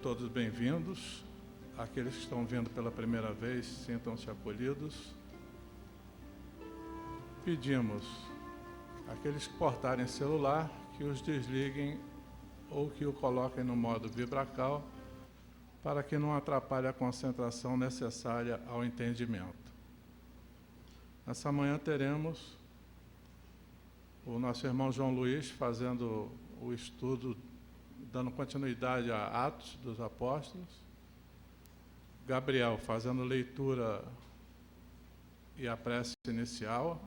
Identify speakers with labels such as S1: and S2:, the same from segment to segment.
S1: todos bem-vindos. Aqueles que estão vindo pela primeira vez, sintam-se acolhidos. Pedimos àqueles que portarem celular que os desliguem ou que o coloquem no modo vibracal para que não atrapalhe a concentração necessária ao entendimento. Nessa manhã teremos o nosso irmão João Luiz fazendo o estudo, dando continuidade a Atos dos Apóstolos, Gabriel fazendo leitura e a prece inicial,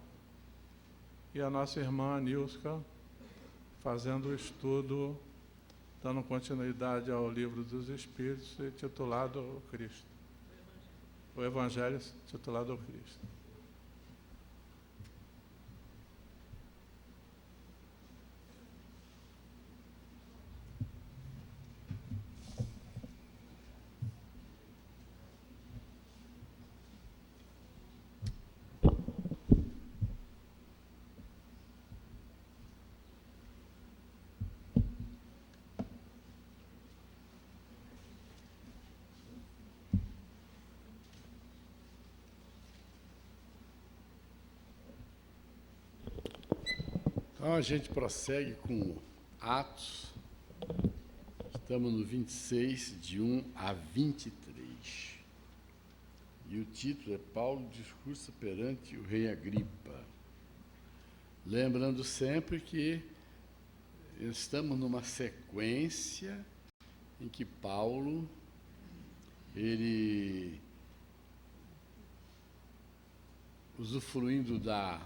S1: e a nossa irmã Nilska fazendo o estudo, dando continuidade ao Livro dos Espíritos, titulado O Cristo. O Evangelho titulado O Cristo.
S2: Então, a gente prossegue com Atos. Estamos no 26, de 1 a 23. E o título é Paulo discursa perante o rei Agripa. Lembrando sempre que estamos numa sequência em que Paulo, ele, usufruindo da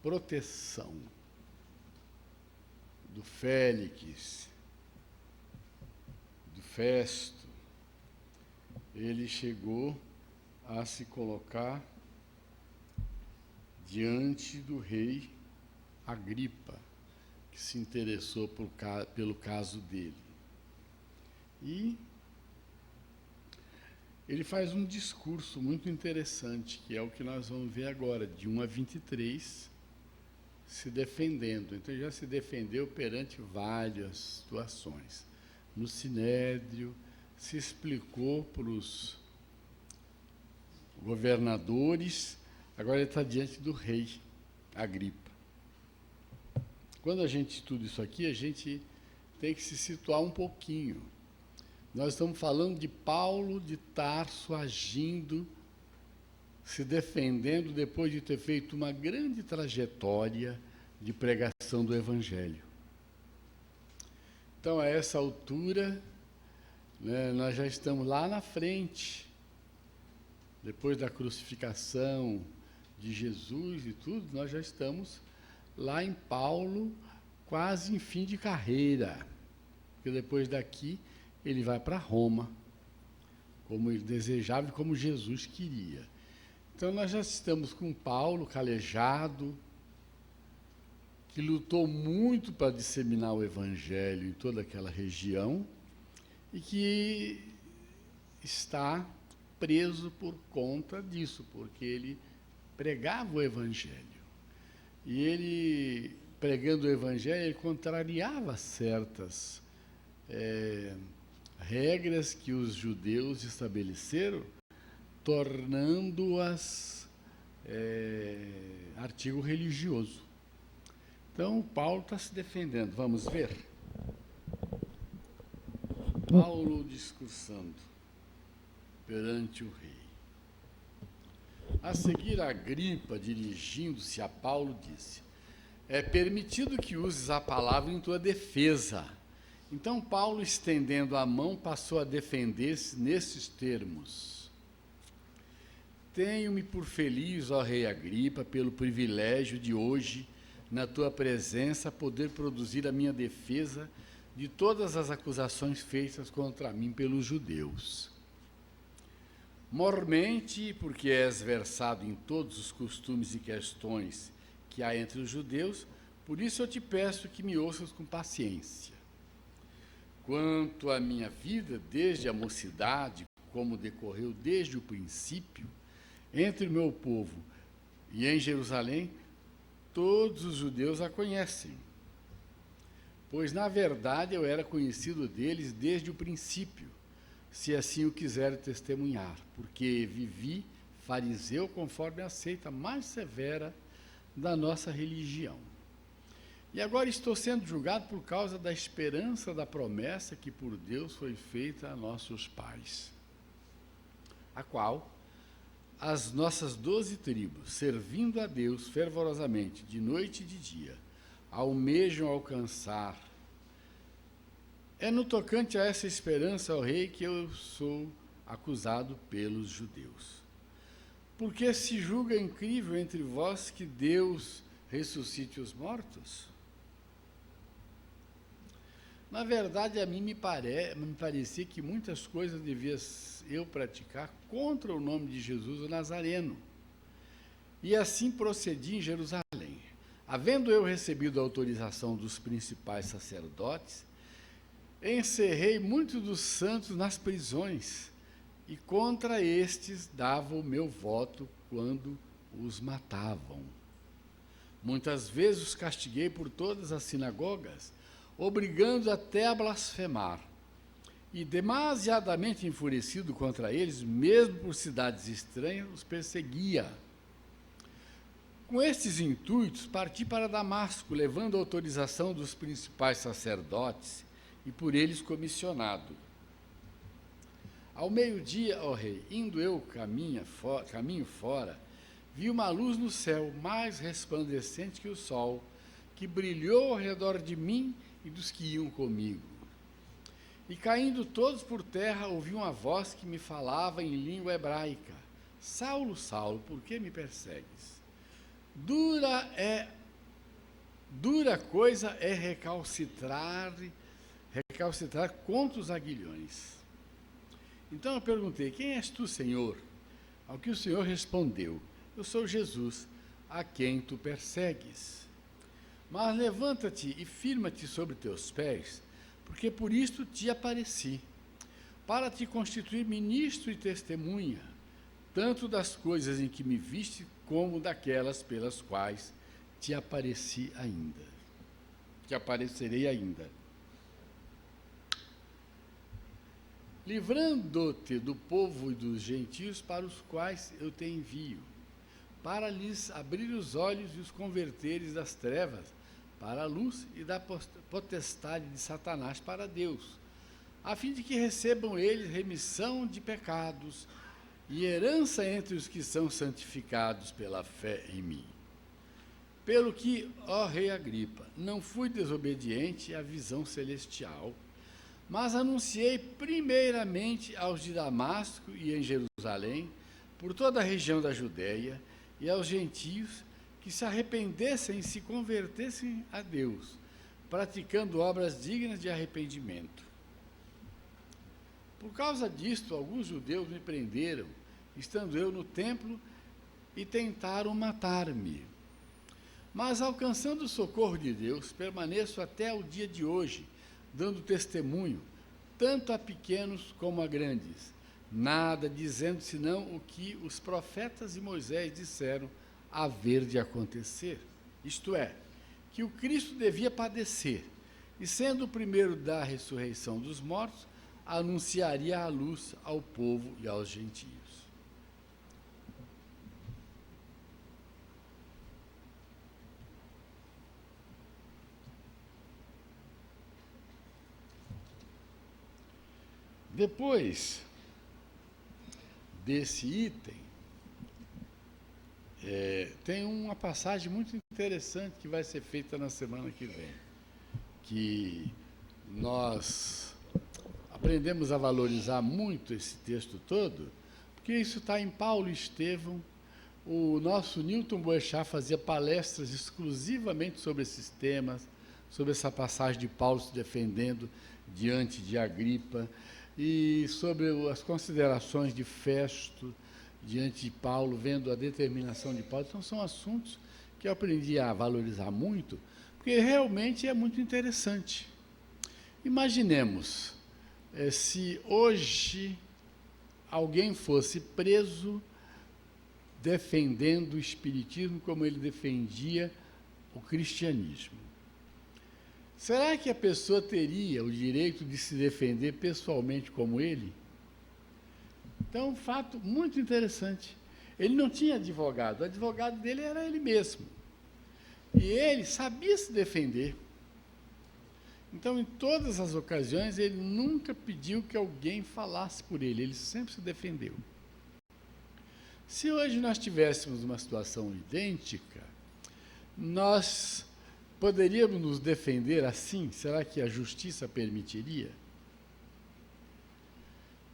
S2: proteção do Félix, do Festo, ele chegou a se colocar diante do rei Agripa, que se interessou pelo caso dele. E ele faz um discurso muito interessante, que é o que nós vamos ver agora, de 1 a 23, se defendendo. Então, já se defendeu perante várias situações. No Sinédrio, se explicou para os governadores, agora ele está diante do rei Agripa. Quando a gente estuda isso aqui, a gente tem que se situar um pouquinho. Nós estamos falando de Paulo de Tarso agindo, se defendendo depois de ter feito uma grande trajetória de pregação do Evangelho. Então, a essa altura, né, nós já estamos lá na frente, depois da crucificação de Jesus e tudo, nós já estamos lá em Paulo, quase em fim de carreira, porque depois daqui ele vai para Roma, como ele desejava e como Jesus queria. Então, nós já estamos com Paulo calejado, que lutou muito para disseminar o Evangelho em toda aquela região e que está preso por conta disso, porque ele pregava o Evangelho. E ele, pregando o Evangelho, ele contrariava certas regras que os judeus estabeleceram, tornando-as artigo religioso. Então, Paulo está se defendendo. Vamos ver? Paulo discursando perante o rei. A seguir, Agripa, dirigindo-se a Paulo, disse: é permitido que uses a palavra em tua defesa. Então, Paulo, estendendo a mão, passou a defender-se nesses termos: tenho-me por feliz, ó rei Agripa, pelo privilégio de hoje, na tua presença, poder produzir a minha defesa de todas as acusações feitas contra mim pelos judeus. Mormente, porque és versado em todos os costumes e questões que há entre os judeus, por isso eu te peço que me ouças com paciência. Quanto à minha vida, desde a mocidade, como decorreu desde o princípio, entre o meu povo e em Jerusalém, todos os judeus a conhecem, pois, na verdade, eu era conhecido deles desde o princípio, se assim o quiser testemunhar, porque vivi fariseu conforme a seita mais severa da nossa religião. E agora estou sendo julgado por causa da esperança da promessa que por Deus foi feita a nossos pais, a qual as nossas 12 tribos, servindo a Deus fervorosamente, de noite e de dia, almejam alcançar. É no tocante a essa esperança, ó rei, que eu sou acusado pelos judeus. Porque se julga incrível entre vós que Deus ressuscite os mortos? Na verdade, a mim me parecia que muitas coisas devia eu praticar contra o nome de Jesus o Nazareno. E assim procedi em Jerusalém. Havendo eu recebido a autorização dos principais sacerdotes, encerrei muitos dos santos nas prisões, e contra estes dava o meu voto quando os matavam. Muitas vezes os castiguei por todas as sinagogas, obrigando até a blasfemar. E demasiadamente enfurecido contra eles, mesmo por cidades estranhas, os perseguia. Com estes intuitos, parti para Damasco, levando a autorização dos principais sacerdotes e por eles comissionado. Ao meio-dia, ó rei, indo eu caminho fora, vi uma luz no céu, mais resplandecente que o sol, que brilhou ao redor de mim e dos que iam comigo. E caindo todos por terra, ouvi uma voz que me falava em língua hebraica: Saulo, Saulo, por que me persegues? Dura coisa é recalcitrar contra os aguilhões. Então eu perguntei: quem és tu, Senhor? Ao que o Senhor respondeu: eu sou Jesus, a quem tu persegues. Mas levanta-te e firma-te sobre teus pés, porque por isto te apareci, para te constituir ministro e testemunha, tanto das coisas em que me viste, como daquelas pelas quais te aparecerei ainda. Livrando-te do povo e dos gentios para os quais eu te envio, para lhes abrir os olhos e os converteres das trevas para a luz e da potestade de Satanás para Deus, a fim de que recebam eles remissão de pecados e herança entre os que são santificados pela fé em mim. Pelo que, ó rei Agripa, não fui desobediente à visão celestial, mas anunciei primeiramente aos de Damasco e em Jerusalém, por toda a região da Judéia, e aos gentios, que se arrependessem e se convertessem a Deus, praticando obras dignas de arrependimento. Por causa disto, alguns judeus me prenderam, estando eu no templo, e tentaram matar-me. Mas, alcançando o socorro de Deus, permaneço até o dia de hoje, dando testemunho, tanto a pequenos como a grandes, nada dizendo senão o que os profetas e Moisés disseram haver de acontecer, isto é, que o Cristo devia padecer, e sendo o primeiro da ressurreição dos mortos, anunciaria a luz ao povo e aos gentios. Depois desse item, tem uma passagem muito interessante que vai ser feita na semana que vem, que nós aprendemos a valorizar muito esse texto todo, porque isso está em Paulo e Estevão. O nosso Newton Boechat fazia palestras exclusivamente sobre esses temas, sobre essa passagem de Paulo se defendendo diante de Agripa, e sobre as considerações de Festo diante de Paulo, vendo a determinação de Paulo. Então, são assuntos que eu aprendi a valorizar muito, porque realmente é muito interessante. Imaginemos, se hoje alguém fosse preso defendendo o espiritismo como ele defendia o cristianismo. Será que a pessoa teria o direito de se defender pessoalmente como ele? Então, um fato muito interessante. Ele não tinha advogado, o advogado dele era ele mesmo. E ele sabia se defender. Então, em todas as ocasiões, ele nunca pediu que alguém falasse por ele, ele sempre se defendeu. Se hoje nós tivéssemos uma situação idêntica, nós poderíamos nos defender assim? Será que a justiça permitiria?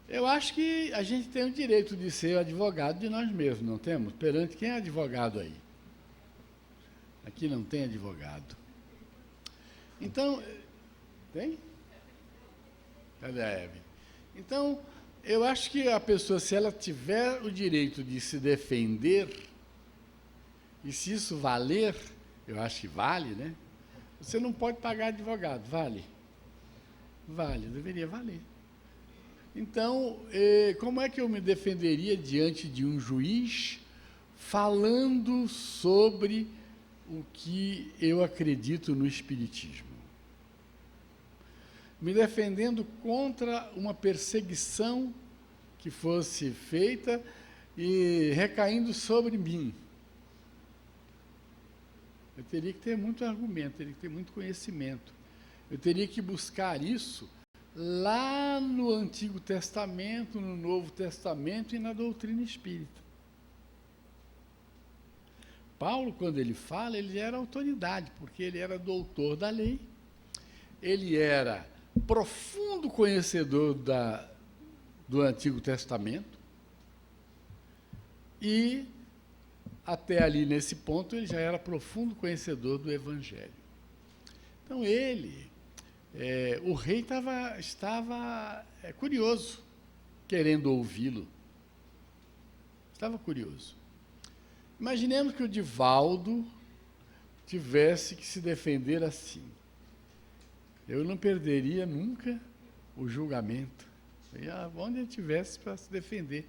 S2: Eu acho que a gente tem o direito de ser advogado de nós mesmos, não temos? Perante quem é advogado aí? Aqui não tem advogado. Então, tem? Cadê a Eve? Então, eu acho que a pessoa, se ela tiver o direito de se defender, e se isso valer, eu acho que vale, né? Você não pode pagar advogado, vale? Vale, deveria valer. Então, como é que eu me defenderia diante de um juiz falando sobre o que eu acredito no Espiritismo? Me defendendo contra uma perseguição que fosse feita e recaindo sobre mim. Eu teria que ter muito argumento, teria que ter muito conhecimento. Eu teria que buscar isso lá no Antigo Testamento, no Novo Testamento e na doutrina espírita. Paulo, quando ele fala, ele era autoridade, porque ele era doutor da lei, ele era profundo conhecedor do Antigo Testamento e, até ali nesse ponto, ele já era profundo conhecedor do Evangelho. Então, o rei estava curioso, querendo ouvi-lo. Estava curioso. Imaginemos que o Divaldo tivesse que se defender assim. Eu não perderia nunca o julgamento. Onde ele tivesse para se defender.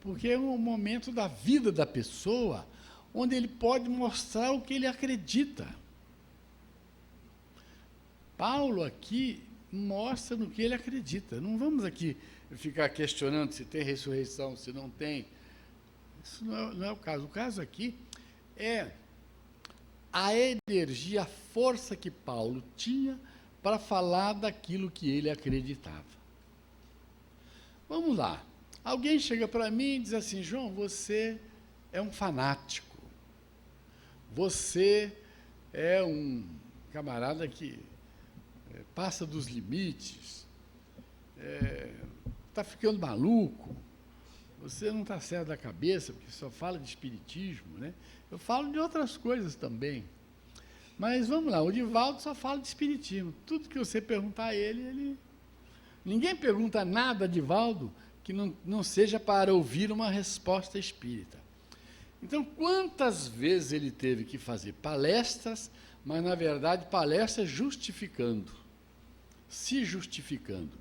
S2: Porque é um momento da vida da pessoa onde ele pode mostrar o que ele acredita. Paulo aqui mostra no que ele acredita. Não vamos aqui ficar questionando se tem ressurreição, se não tem. Isso não é o caso. O caso aqui é a energia, a força que Paulo tinha para falar daquilo que ele acreditava. Vamos lá. Alguém chega para mim e diz assim: João, você é um fanático. Você é um camarada que passa dos limites, está ficando maluco, você não está certo da cabeça, porque só fala de espiritismo, né? Eu falo de outras coisas também. Mas vamos lá, o Divaldo só fala de espiritismo. Tudo que você perguntar a ele... Ninguém pergunta nada a Divaldo que não seja para ouvir uma resposta espírita. Então, quantas vezes ele teve que fazer palestras, mas, na verdade, palestras justificando, se justificando.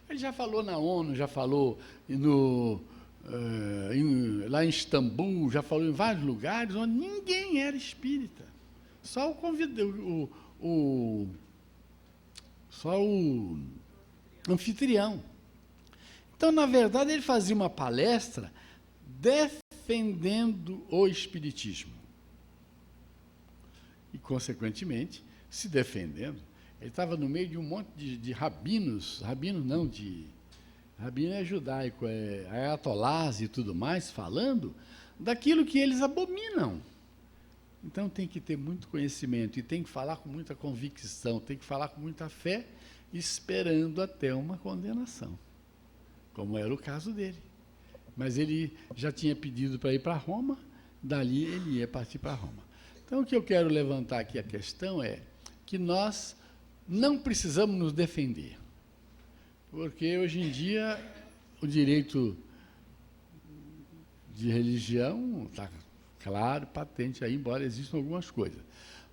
S2: Ele já falou na ONU, já falou lá em Istambul, já falou em vários lugares onde ninguém era espírita. Só o anfitrião. Então, na verdade, ele fazia uma palestra defendendo o espiritismo. E, consequentemente, se defendendo. Ele estava no meio de um monte de rabinos, rabino é judaico, é ayatolás e tudo mais, falando daquilo que eles abominam. Então tem que ter muito conhecimento e tem que falar com muita convicção, tem que falar com muita fé, esperando até uma condenação, como era o caso dele. Mas ele já tinha pedido para ir para Roma, dali ele ia partir para Roma. Então o que eu quero levantar aqui a questão é que nós não precisamos nos defender, porque hoje em dia o direito de religião está claro, patente aí, embora existam algumas coisas.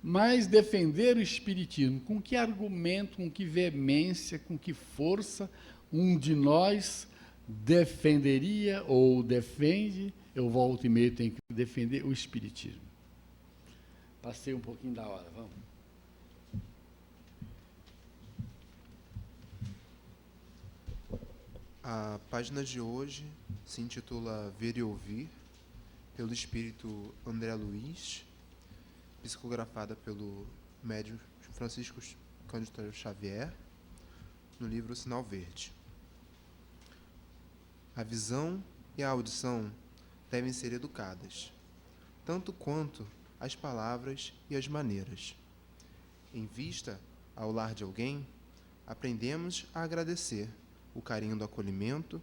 S2: Mas defender o espiritismo, com que argumento, com que veemência, com que força um de nós defenderia ou defende? Eu volto e meio, tenho que defender o espiritismo. Passei um pouquinho da hora, vamos.
S3: A página de hoje se intitula Ver e Ouvir, pelo espírito André Luiz, psicografada pelo médium Francisco Cândido Xavier, no livro Sinal Verde. A visão e a audição devem ser educadas, tanto quanto as palavras e as maneiras. Em vista ao lar de alguém, aprendemos a agradecer o carinho do acolhimento,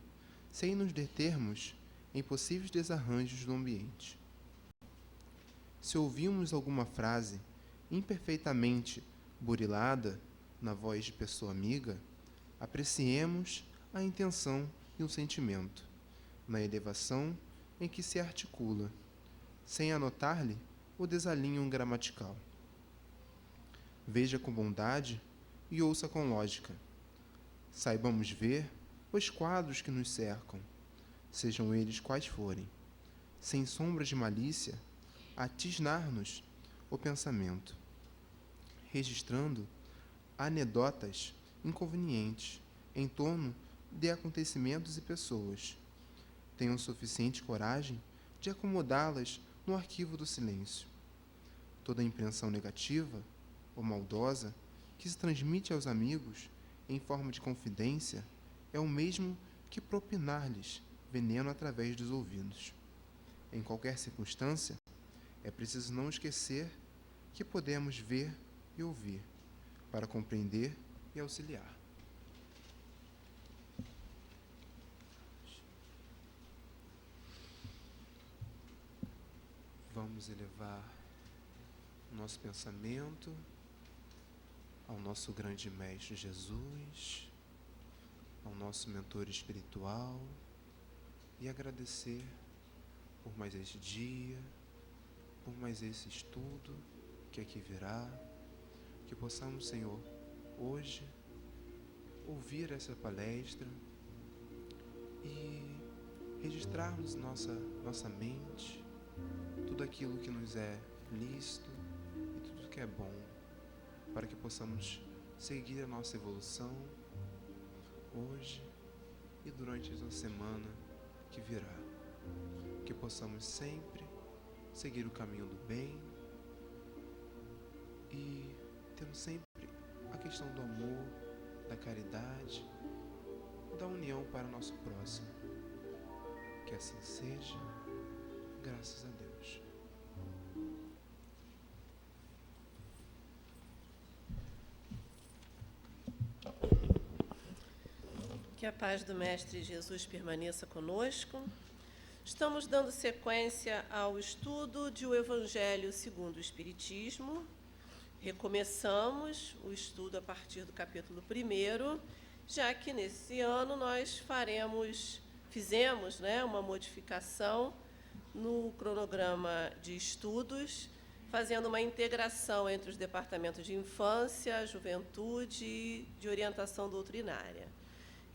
S3: sem nos determos em possíveis desarranjos do ambiente. Se ouvimos alguma frase imperfeitamente burilada na voz de pessoa amiga, apreciemos a intenção e o sentimento, na elevação em que se articula, sem anotar-lhe o desalinho gramatical. Veja com bondade e ouça com lógica. Saibamos ver os quadros que nos cercam, sejam eles quais forem, sem sombra de malícia, a tisnar-nos o pensamento, registrando anedotas inconvenientes em torno de acontecimentos e pessoas. Tenham suficiente coragem de acomodá-las no arquivo do silêncio. Toda impressão negativa ou maldosa que se transmite aos amigos em forma de confidência é o mesmo que propinar-lhes veneno através dos ouvidos. Em qualquer circunstância, é preciso não esquecer que podemos ver e ouvir, para compreender e auxiliar. Vamos elevar o nosso pensamento ao nosso grande Mestre Jesus, ao nosso mentor espiritual, e agradecer por mais este dia, por mais esse estudo que aqui virá, que possamos, Senhor, hoje ouvir essa palestra e registrarmos nossa mente tudo aquilo que nos é lícito e tudo que é bom, para que possamos seguir a nossa evolução hoje e durante essa semana que virá. Que possamos sempre seguir o caminho do bem e tendo sempre a questão do amor, da caridade, da união para o nosso próximo. Que assim seja, graças a Deus.
S4: Que a paz do Mestre Jesus permaneça conosco. Estamos dando sequência ao estudo de O Evangelho segundo o Espiritismo. Recomeçamos o estudo a partir do capítulo 1º, já que nesse ano nós fizemos uma modificação no cronograma de estudos, fazendo uma integração entre os departamentos de infância, juventude e de orientação doutrinária.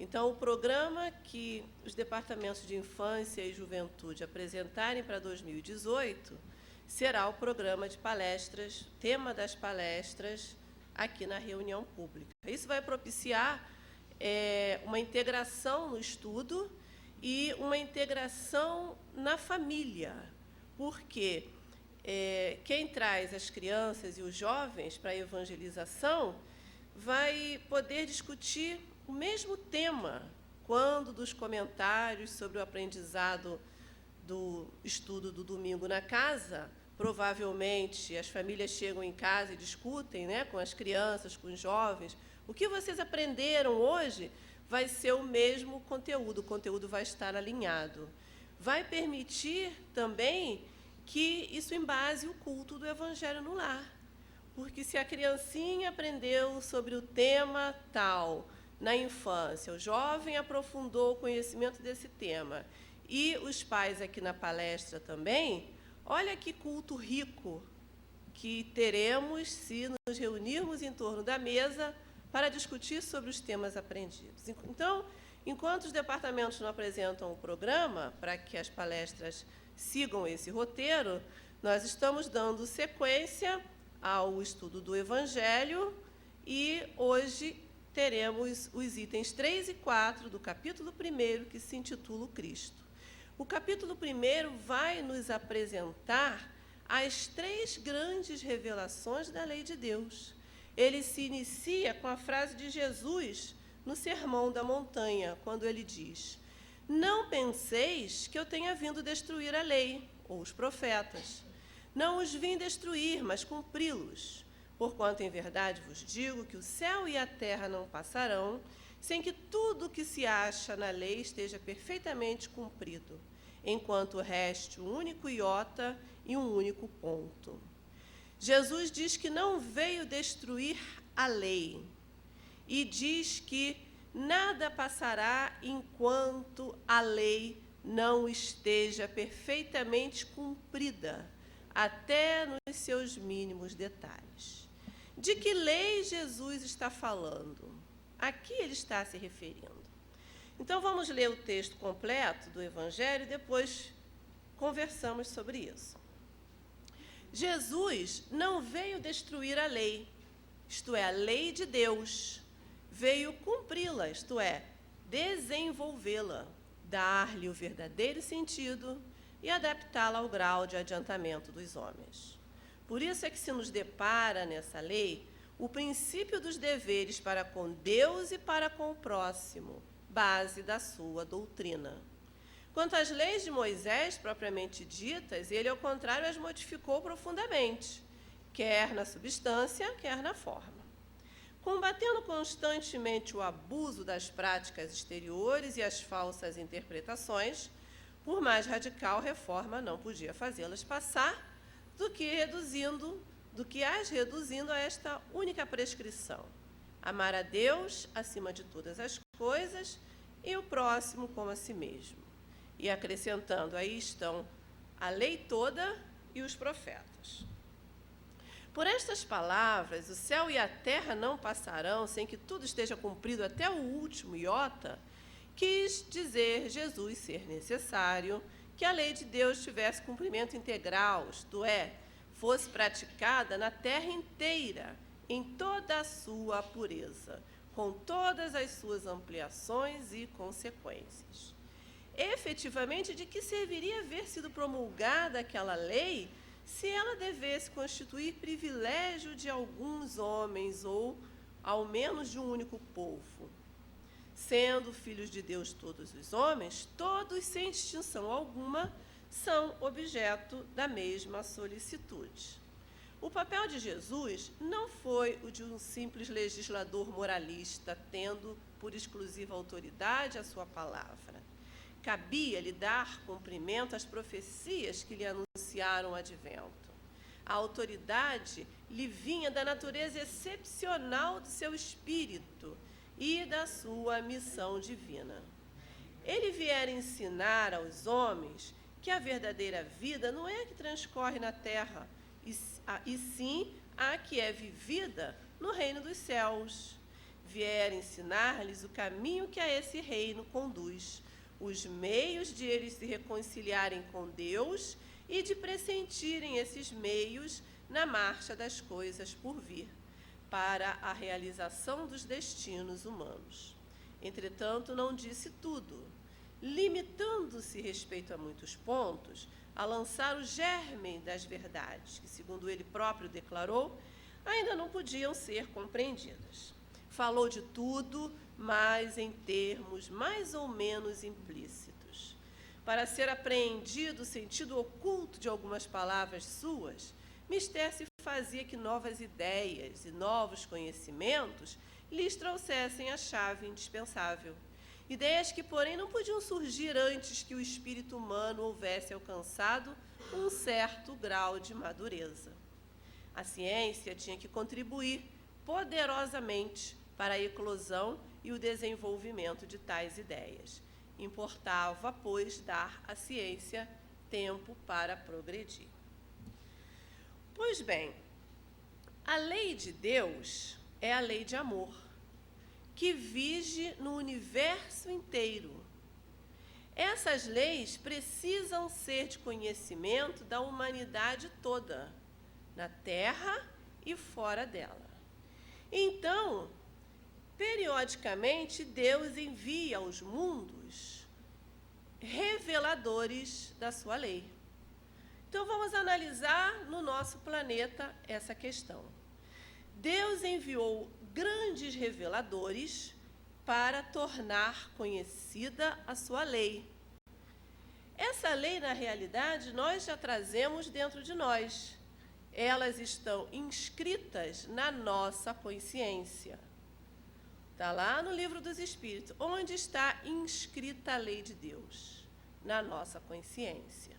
S4: Então, o programa que os departamentos de infância e juventude apresentarem para 2018 será o programa de palestras, tema das palestras aqui na reunião pública. Isso vai propiciar uma integração no estudo e uma integração na família, porque quem traz as crianças e os jovens para a evangelização vai poder discutir o mesmo tema, quando dos comentários sobre o aprendizado do estudo do domingo na casa, provavelmente as famílias chegam em casa e discutem, com as crianças, com os jovens, o que vocês aprenderam hoje vai ser o mesmo conteúdo, o conteúdo vai estar alinhado. Vai permitir também que isso embase o culto do Evangelho no lar, porque se a criancinha aprendeu sobre o tema tal, na infância, o jovem aprofundou o conhecimento desse tema, e os pais aqui na palestra também, olha que culto rico que teremos se nos reunirmos em torno da mesa para discutir sobre os temas aprendidos. Então, enquanto os departamentos não apresentam o programa, para que as palestras sigam esse roteiro, nós estamos dando sequência ao estudo do Evangelho, e hoje teremos os itens 3 e 4 do capítulo 1, que se intitula o Cristo. O capítulo 1 vai nos apresentar as 3 grandes revelações da lei de Deus. Ele se inicia com a frase de Jesus no Sermão da Montanha, quando ele diz: não penseis que eu tenha vindo destruir a lei, ou os profetas. Não os vim destruir, mas cumpri-los. Porquanto, em verdade, vos digo que o céu e a terra não passarão, sem que tudo o que se acha na lei esteja perfeitamente cumprido, enquanto reste um único iota e um único ponto. Jesus diz que não veio destruir a lei, e diz que nada passará enquanto a lei não esteja perfeitamente cumprida, até nos seus mínimos detalhes. De que lei Jesus está falando? A que ele está se referindo? Então, vamos ler o texto completo do Evangelho e depois conversamos sobre isso. Jesus não veio destruir a lei, isto é, a lei de Deus. Veio cumpri-la, isto é, desenvolvê-la, dar-lhe o verdadeiro sentido e adaptá-la ao grau de adiantamento dos homens. Por isso é que se nos depara nessa lei o princípio dos deveres para com Deus e para com o próximo, base da sua doutrina. Quanto às leis de Moisés, propriamente ditas, ele, ao contrário, as modificou profundamente, quer na substância, quer na forma. Combatendo constantemente o abuso das práticas exteriores e as falsas interpretações, por mais radical reforma não podia fazê-las passar do que as reduzindo a esta única prescrição: amar a Deus acima de todas as coisas e o próximo como a si mesmo. E acrescentando, aí estão a lei toda e os profetas. Por estas palavras, o céu e a terra não passarão sem que tudo esteja cumprido até o último iota, quis dizer Jesus ser necessário que a lei de Deus tivesse cumprimento integral, isto é, fosse praticada na terra inteira, em toda a sua pureza, com todas as suas ampliações e consequências. Efetivamente, de que serviria haver sido promulgada aquela lei se ela devesse constituir privilégio de alguns homens ou, ao menos, de um único povo? Sendo filhos de Deus todos os homens, todos, sem distinção alguma, são objeto da mesma solicitude. O papel de Jesus não foi o de um simples legislador moralista, tendo por exclusiva autoridade a sua palavra. Cabia-lhe dar cumprimento às profecias que lhe anunciaram o advento. A autoridade lhe vinha da natureza excepcional do seu espírito e da sua missão divina. Ele viera ensinar aos homens que a verdadeira vida não é a que transcorre na terra, e sim a que é vivida no reino dos céus. Viera ensinar-lhes o caminho que a esse reino conduz, os meios de eles se reconciliarem com Deus e de pressentirem esses meios na marcha das coisas por vir, para a realização dos destinos humanos. Entretanto, não disse tudo, limitando-se, respeito a muitos pontos, a lançar o germe das verdades, que, segundo ele próprio declarou, ainda não podiam ser compreendidas. Falou de tudo, mas em termos mais ou menos implícitos. Para ser apreendido o sentido oculto de algumas palavras suas, mister se fazia que novas ideias e novos conhecimentos lhes trouxessem a chave indispensável. Ideias que, porém, não podiam surgir antes que o espírito humano houvesse alcançado um certo grau de madureza. A ciência tinha que contribuir poderosamente para a eclosão e o desenvolvimento de tais ideias. Importava, pois, dar à ciência tempo para progredir. Pois bem, a lei de Deus é a lei de amor, que vige no universo inteiro. Essas leis precisam ser de conhecimento da humanidade toda, na terra e fora dela. Então, periodicamente, Deus envia aos mundos reveladores da sua lei. Então, vamos analisar no nosso planeta essa questão. Deus enviou grandes reveladores para tornar conhecida a sua lei. Essa lei, na realidade, nós já trazemos dentro de nós. Elas estão inscritas na nossa consciência. Está lá no Livro dos Espíritos. Onde está inscrita a lei de Deus? Na nossa consciência.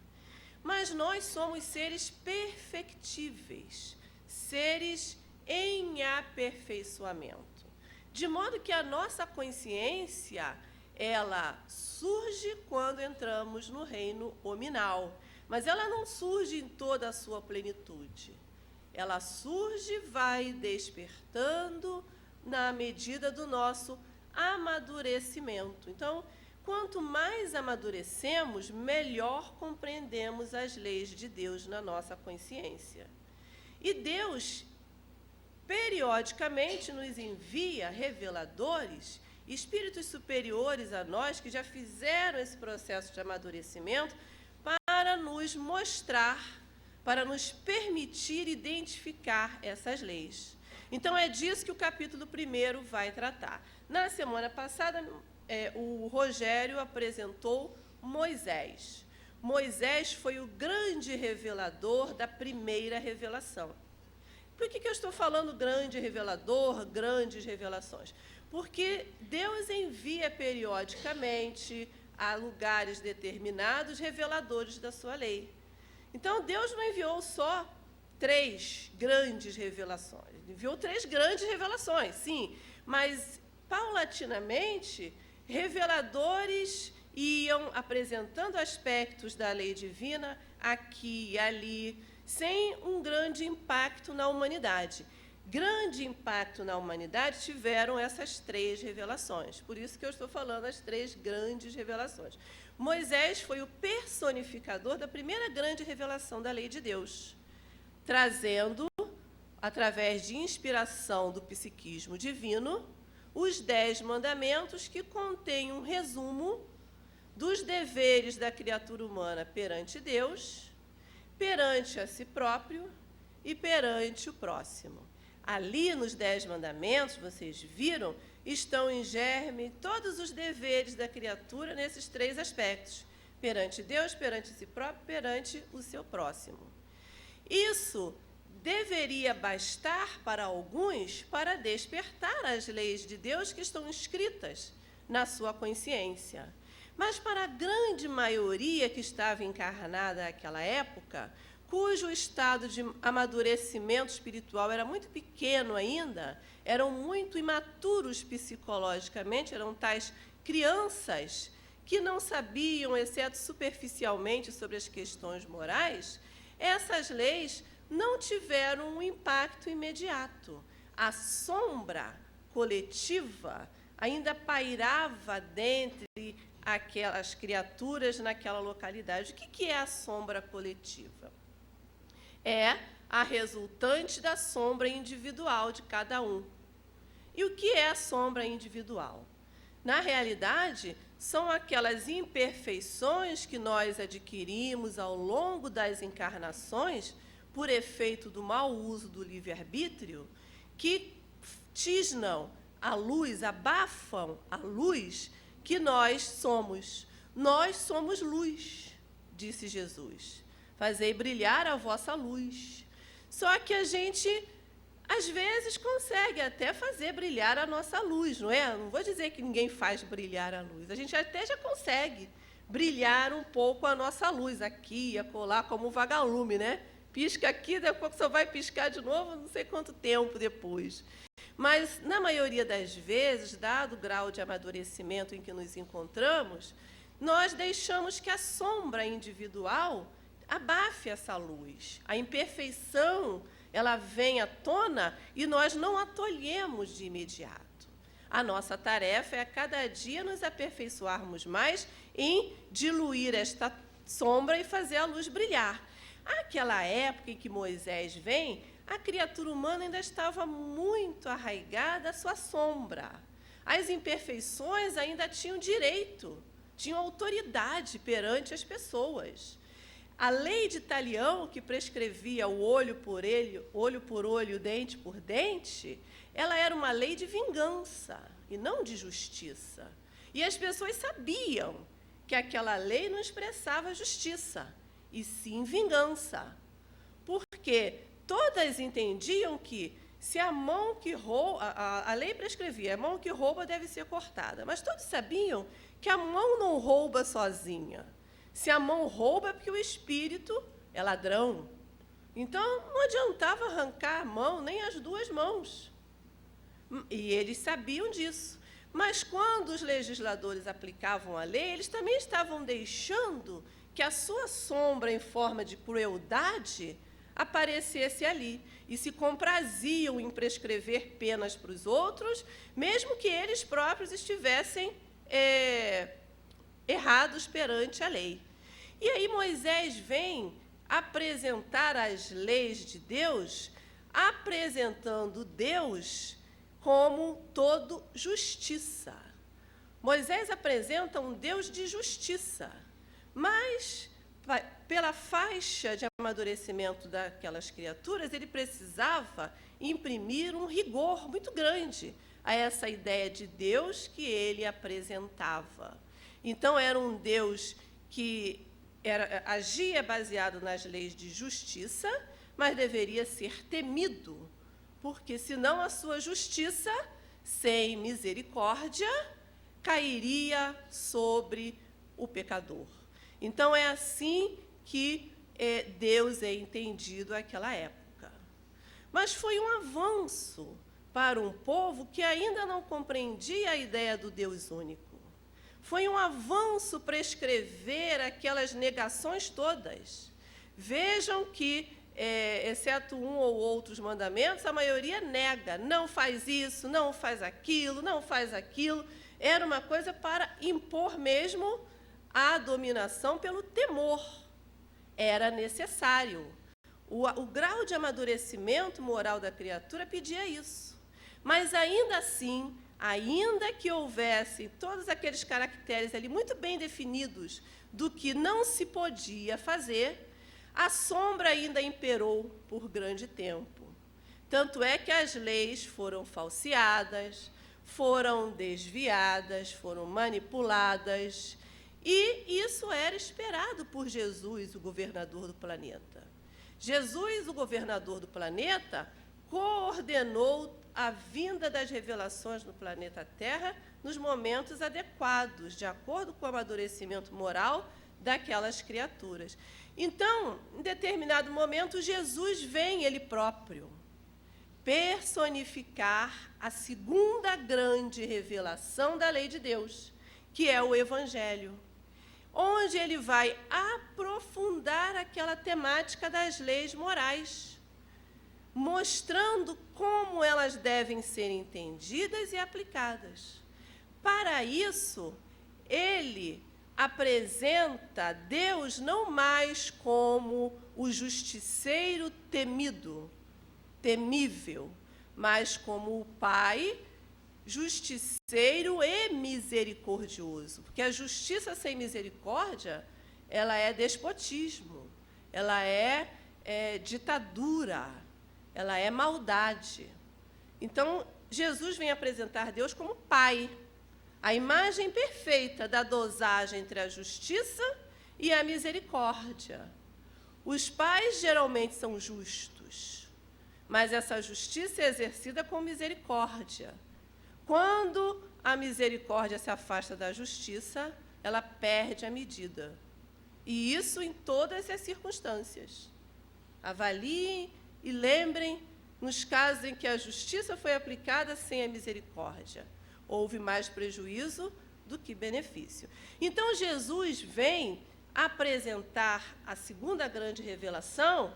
S4: Mas nós somos seres perfectíveis, seres em aperfeiçoamento. De modo que a nossa consciência, ela surge quando entramos no reino hominal. Mas ela não surge em toda a sua plenitude. Ela surge, vai despertando na medida do nosso amadurecimento. Então, quanto mais amadurecemos, melhor compreendemos as leis de Deus na nossa consciência. E Deus, periodicamente, nos envia reveladores, espíritos superiores a nós, que já fizeram esse processo de amadurecimento, para nos mostrar, para nos permitir identificar essas leis. Então, é disso que o capítulo 1 vai tratar. Na semana passada, o Rogério apresentou Moisés. Moisés foi o grande revelador da primeira revelação. Por que eu estou falando grande revelador, grandes revelações? Porque Deus envia periodicamente a lugares determinados reveladores da sua lei. Então, Deus não enviou só 3 grandes revelações. Ele enviou 3 grandes revelações, sim, mas, paulatinamente, reveladores iam apresentando aspectos da lei divina aqui e ali, sem um grande impacto na humanidade. Grande impacto na humanidade tiveram essas 3 revelações. Por isso que eu estou falando as 3 grandes revelações. Moisés foi o personificador da primeira grande revelação da lei de Deus, trazendo, através de inspiração do psiquismo divino, os 10 mandamentos, que contêm um resumo dos deveres da criatura humana perante Deus, perante a si próprio e perante o próximo. Ali, nos 10 mandamentos, vocês viram, estão em germe todos os deveres da criatura nesses 3 aspectos: perante Deus, perante si próprio, perante o seu próximo. Isso deveria bastar para alguns para despertar as leis de Deus que estão inscritas na sua consciência. Mas para a grande maioria que estava encarnada naquela época, cujo estado de amadurecimento espiritual era muito pequeno ainda, eram muito imaturos psicologicamente, eram tais crianças que não sabiam, exceto superficialmente, sobre as questões morais, essas leis não tiveram um impacto imediato. A sombra coletiva ainda pairava dentre aquelas criaturas naquela localidade. O que é a sombra coletiva? É a resultante da sombra individual de cada um. E o que é a sombra individual? Na realidade, são aquelas imperfeições que nós adquirimos ao longo das encarnações, por efeito do mau uso do livre-arbítrio, que tisnam a luz, abafam a luz que nós somos. Nós somos luz, disse Jesus. Fazei brilhar a vossa luz. Só que a gente, às vezes, consegue até fazer brilhar a nossa luz, não é? Não vou dizer que ninguém faz brilhar a luz. A gente até já consegue brilhar um pouco a nossa luz, aqui e acolá, como um vagalume, né? Pisca aqui, daqui a pouco só vai piscar de novo, não sei quanto tempo depois. Mas, na maioria das vezes, dado o grau de amadurecimento em que nos encontramos, nós deixamos que a sombra individual abafe essa luz. A imperfeição, ela vem à tona e nós não a tolhemos de imediato. A nossa tarefa é, a cada dia, nos aperfeiçoarmos mais em diluir esta sombra e fazer a luz brilhar. Aquela época em que Moisés vem, a criatura humana ainda estava muito arraigada à sua sombra. as imperfeições ainda tinham direito, tinham autoridade perante as pessoas. A lei de Talião, que prescrevia o olho por olho, dente por dente, ela era uma lei de vingança e não de justiça. E as pessoas sabiam que aquela lei não expressava justiça, e sim vingança. Porque todas entendiam que se a mão que rouba, a lei prescrevia, a mão que rouba deve ser cortada, mas todos sabiam que a mão não rouba sozinha. Se a mão rouba é porque o espírito é ladrão. Então, não adiantava arrancar a mão, nem as duas mãos. E eles sabiam disso. Mas, quando os legisladores aplicavam a lei, eles também estavam deixando que a sua sombra, em forma de crueldade, aparecesse ali. E se compraziam em prescrever penas para os outros, mesmo que eles próprios estivessem errados perante a lei. E aí Moisés vem apresentar as leis de Deus, apresentando Deus como todo justiça. Moisés apresenta um Deus de justiça, mas pela faixa de amadurecimento daquelas criaturas, ele precisava imprimir um rigor muito grande a essa ideia de Deus que ele apresentava. Então, era um Deus que agia baseado nas leis de justiça, mas deveria ser temido, porque, senão, a sua justiça, sem misericórdia, cairia sobre o pecador. Então, é assim que Deus é entendido naquela época. Mas foi um avanço para um povo que ainda não compreendia a ideia do Deus único. Foi um avanço prescrever aquelas negações todas. Vejam que, exceto um ou outros mandamentos, a maioria nega, não faz isso, não faz aquilo, não faz aquilo. Era uma coisa para impor mesmo a dominação pelo temor. Era necessário. O grau de amadurecimento moral da criatura pedia isso. Mas, ainda assim, ainda que houvesse todos aqueles caracteres ali muito bem definidos do que não se podia fazer, a sombra ainda imperou por grande tempo. Tanto é que as leis foram falseadas, foram desviadas, foram manipuladas, e isso era esperado por Jesus, o governador do planeta. Jesus, o governador do planeta, coordenou a vinda das revelações no planeta Terra nos momentos adequados, de acordo com o amadurecimento moral daquelas criaturas. Então, em determinado momento, Jesus vem ele próprio personificar a segunda grande revelação da lei de Deus, que é o Evangelho, onde ele vai aprofundar aquela temática das leis morais, mostrando como elas devem ser entendidas e aplicadas. Para isso, ele apresenta Deus não mais como o justiceiro temível, mas como o Pai justiceiro e misericordioso. Porque a justiça sem misericórdia, ela é despotismo, ela é ditadura, ela é maldade. Então, Jesus vem apresentar Deus como Pai, a imagem perfeita da dosagem entre a justiça e a misericórdia. Os pais geralmente são justos, mas essa justiça é exercida com misericórdia. Quando a misericórdia se afasta da justiça, ela perde a medida. E isso em todas as circunstâncias. Avaliem e lembrem nos casos em que a justiça foi aplicada sem a misericórdia. Houve mais prejuízo do que benefício. Então, Jesus vem apresentar a segunda grande revelação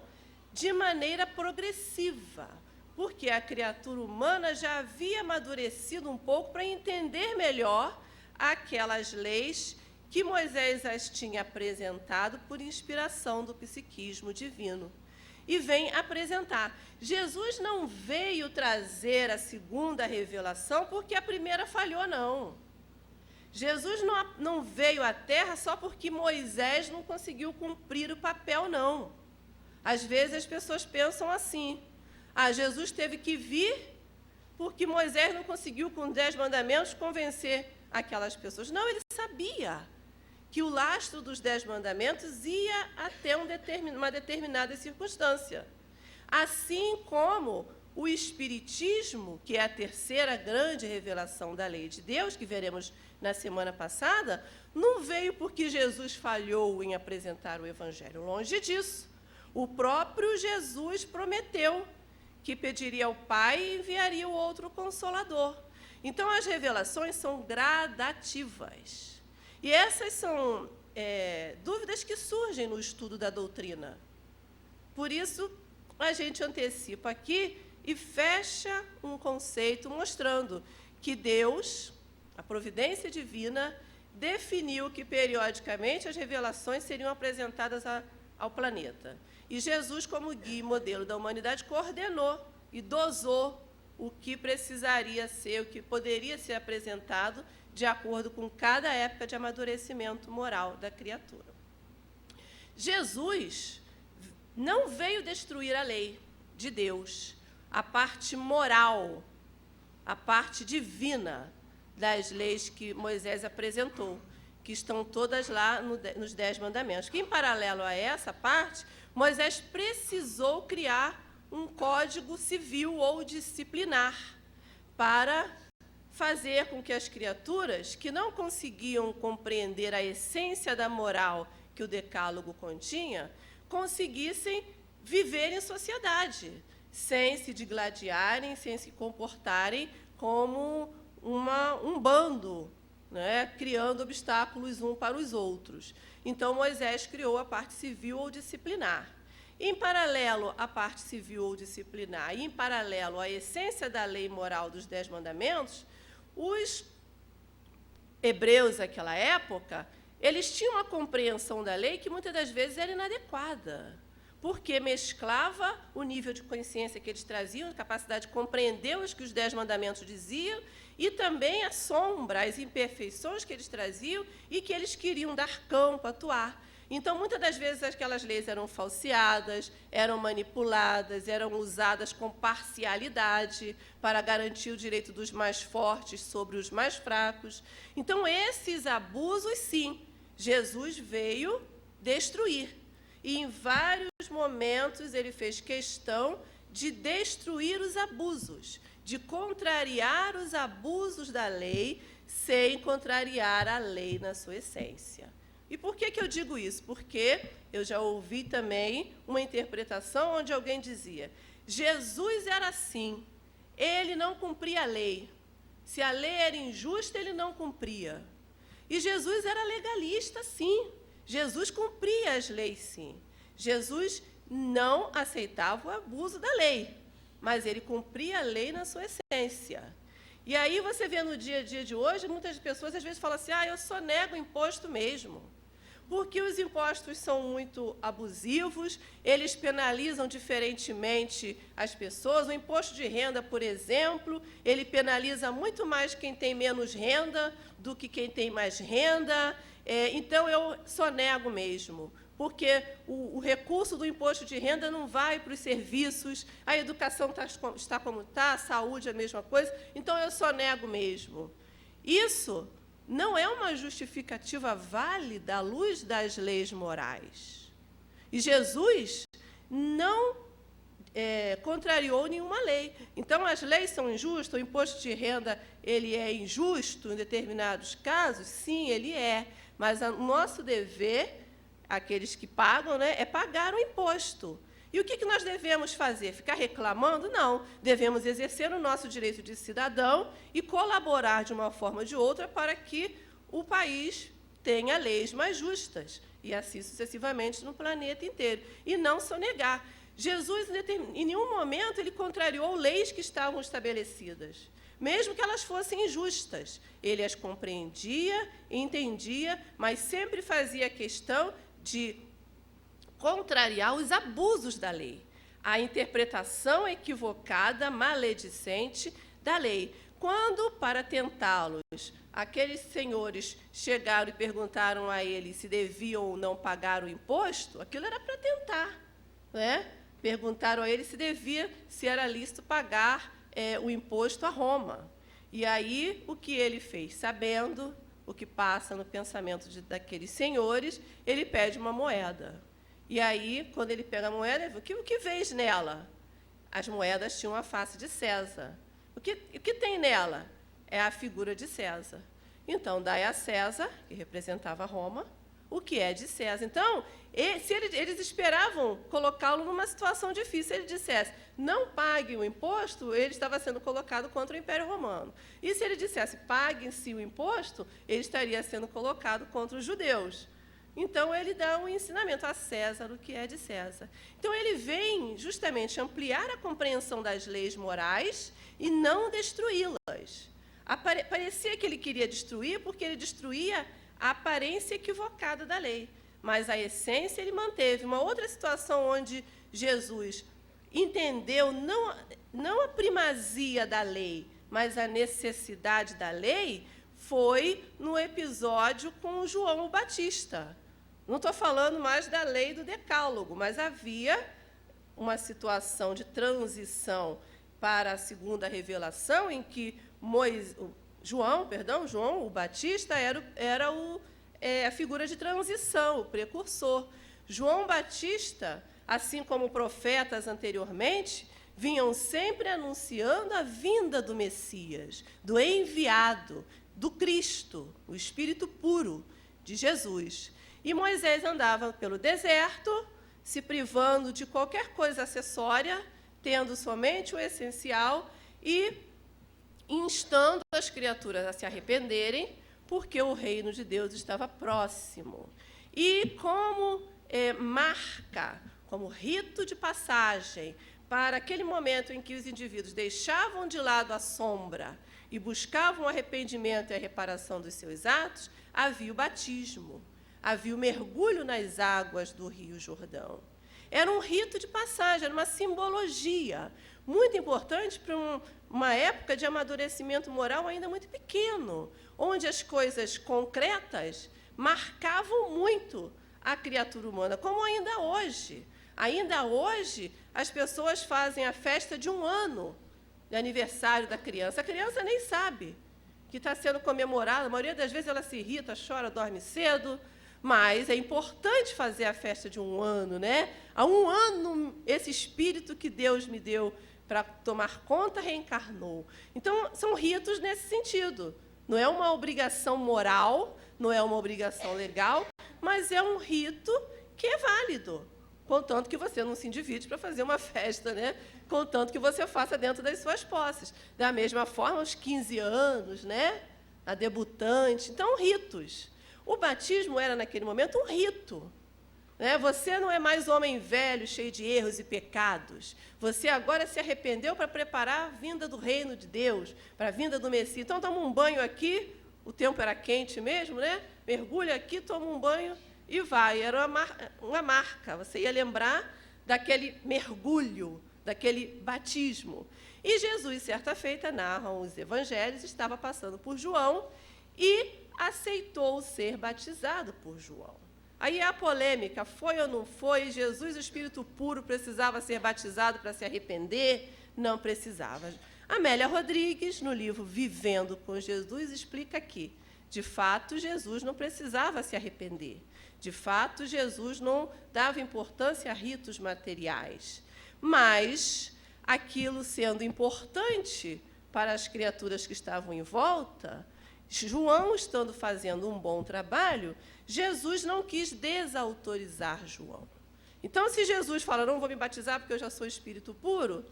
S4: de maneira progressiva, porque a criatura humana já havia amadurecido um pouco para entender melhor aquelas leis que Moisés as tinha apresentado por inspiração do psiquismo divino. e vem apresentar. Jesus não veio trazer a segunda revelação porque a primeira falhou, não. Jesus não veio à Terra só porque Moisés não conseguiu cumprir o papel, não. Às vezes as pessoas pensam assim: Jesus teve que vir porque Moisés não conseguiu, com 10 mandamentos, convencer aquelas pessoas. Não, ele sabia que o lastro dos 10 mandamentos ia até uma determinada circunstância. Assim como o Espiritismo, que é a terceira grande revelação da lei de Deus, que veremos na semana passada, não veio porque Jesus falhou em apresentar o Evangelho. Longe disso. O próprio Jesus prometeu que pediria ao Pai e enviaria o outro Consolador. Então, as revelações são gradativas. E essas são dúvidas que surgem no estudo da doutrina. Por isso, a gente antecipa aqui e fecha um conceito mostrando que Deus, a providência divina, definiu que, periodicamente, as revelações seriam apresentadas ao planeta. E Jesus, como guia e modelo da humanidade, coordenou e dosou o que precisaria ser, o que poderia ser apresentado de acordo com cada época de amadurecimento moral da criatura. Jesus não veio destruir a lei de Deus, a parte moral, a parte divina das leis que Moisés apresentou, que estão todas lá nos 10 mandamentos. Que, em paralelo a essa parte, Moisés precisou criar um código civil ou disciplinar para fazer com que as criaturas que não conseguiam compreender a essência da moral que o Decálogo continha, conseguissem viver em sociedade, sem se digladiarem, sem se comportarem como um bando, né, criando obstáculos um para os outros. Então, Moisés criou a parte civil ou disciplinar. Em paralelo à parte civil ou disciplinar e em paralelo à essência da lei moral dos 10 mandamentos, os hebreus daquela época, eles tinham uma compreensão da lei que muitas das vezes era inadequada, porque mesclava o nível de consciência que eles traziam, a capacidade de compreender o que os 10 mandamentos diziam, e também a sombra, as imperfeições que eles traziam e que eles queriam dar campo, atuar. Então, muitas das vezes, aquelas leis eram falseadas, eram manipuladas, eram usadas com parcialidade para garantir o direito dos mais fortes sobre os mais fracos. Então, esses abusos, sim, Jesus veio destruir. E, em vários momentos, ele fez questão de destruir os abusos, de contrariar os abusos da lei, sem contrariar a lei na sua essência. E por que eu digo isso? Porque eu já ouvi também uma interpretação onde alguém dizia: Jesus era assim, ele não cumpria a lei. Se a lei era injusta, ele não cumpria. E Jesus era legalista, sim. Jesus cumpria as leis, sim. Jesus não aceitava o abuso da lei, mas ele cumpria a lei na sua essência. E aí você vê no dia a dia de hoje, muitas pessoas às vezes falam assim: eu só nego o imposto mesmo. Porque os impostos são muito abusivos, eles penalizam diferentemente as pessoas. O imposto de renda, por exemplo, ele penaliza muito mais quem tem menos renda do que quem tem mais renda. Então, eu só nego mesmo, porque o recurso do imposto de renda não vai para os serviços, a educação está como está, a saúde é a mesma coisa, então eu só nego mesmo. Isso não é uma justificativa válida à luz das leis morais. E Jesus não contrariou nenhuma lei. Então, as leis são injustas, o imposto de renda ele é injusto em determinados casos? Sim, ele é. Mas o nosso dever, aqueles que pagam, né, é pagar o imposto. E o que nós devemos fazer? Ficar reclamando? Não. Devemos exercer o nosso direito de cidadão e colaborar de uma forma ou de outra para que o país tenha leis mais justas, e assim sucessivamente no planeta inteiro. E não sonegar. Jesus, em nenhum momento, ele contrariou leis que estavam estabelecidas, mesmo que elas fossem injustas. Ele as compreendia, entendia, mas sempre fazia questão de contrariar os abusos da lei. a interpretação equivocada, maledicente da lei. Quando, para tentá-los, aqueles senhores chegaram e perguntaram a ele se deviam ou não pagar o imposto, aquilo era para tentar, né? Perguntaram a ele se era lícito pagar o imposto a Roma. E aí, o que ele fez? Sabendo o que passa no pensamento daqueles senhores, ele pede uma moeda. E aí, quando ele pega a moeda, ele fala, o que vês nela? As moedas tinham a face de César. O que tem nela? É a figura de César. Então, dai a César, que representava Roma, o que é de César. Então, eles esperavam colocá-lo numa situação difícil. Se ele dissesse, não pague o imposto, ele estava sendo colocado contra o Império Romano. E se ele dissesse, pague-se o imposto, ele estaria sendo colocado contra os judeus. Então, ele dá um ensinamento a César, o que é de César. Então, ele vem justamente ampliar a compreensão das leis morais e não destruí-las. Parecia que ele queria destruir, porque ele destruía a aparência equivocada da lei. Mas a essência ele manteve. Uma outra situação onde Jesus entendeu não a primazia da lei, mas a necessidade da lei, foi no episódio com João o Batista. Não estou falando mais da lei do Decálogo, mas havia uma situação de transição para a segunda revelação, em que João o Batista era a figura de transição, o precursor. João Batista, assim como profetas anteriormente, vinham sempre anunciando a vinda do Messias, do enviado, do Cristo, o Espírito puro de Jesus. E Moisés andava pelo deserto, se privando de qualquer coisa acessória, tendo somente o essencial e instando as criaturas a se arrependerem, porque o reino de Deus estava próximo. E como marca, como rito de passagem, para aquele momento em que os indivíduos deixavam de lado a sombra e buscavam o arrependimento e a reparação dos seus atos, havia o batismo, havia o mergulho nas águas do Rio Jordão. Era um rito de passagem, era uma simbologia muito importante para uma época de amadurecimento moral ainda muito pequeno, onde as coisas concretas marcavam muito a criatura humana, como ainda hoje. Ainda hoje, as pessoas fazem a festa de 1 ano de aniversário da criança. A criança nem sabe que está sendo comemorada. A maioria das vezes ela se irrita, chora, dorme cedo, mas é importante fazer a festa de 1 ano, né? Há 1 ano, esse espírito que Deus me deu para tomar conta reencarnou. Então, são ritos nesse sentido. Não é uma obrigação moral, não é uma obrigação legal, mas é um rito que é válido, contanto que você não se endivide para fazer uma festa, né? Contanto que você faça dentro das suas posses. Da mesma forma, aos 15 anos, né? A debutante. Então, ritos. O batismo era, naquele momento, um rito. Né? Você não é mais homem velho, cheio de erros e pecados. Você agora se arrependeu para preparar a vinda do reino de Deus, para a vinda do Messias. Então, toma um banho aqui, o tempo era quente mesmo, né? Mergulha aqui, toma um banho e vai. Era uma marca. Você ia lembrar daquele mergulho, daquele batismo. E Jesus, certa feita, narram os evangelhos, estava passando por João e aceitou ser batizado por João. Aí a polêmica, foi ou não foi? Jesus, o Espírito puro, precisava ser batizado para se arrepender? Não precisava. Amélia Rodrigues, no livro Vivendo com Jesus, explica que, de fato, Jesus não precisava se arrepender. De fato, Jesus não dava importância a ritos materiais. Mas, aquilo sendo importante para as criaturas que estavam em volta, João estando fazendo um bom trabalho, Jesus não quis desautorizar João. Então, se Jesus fala, não vou me batizar porque eu já sou espírito puro,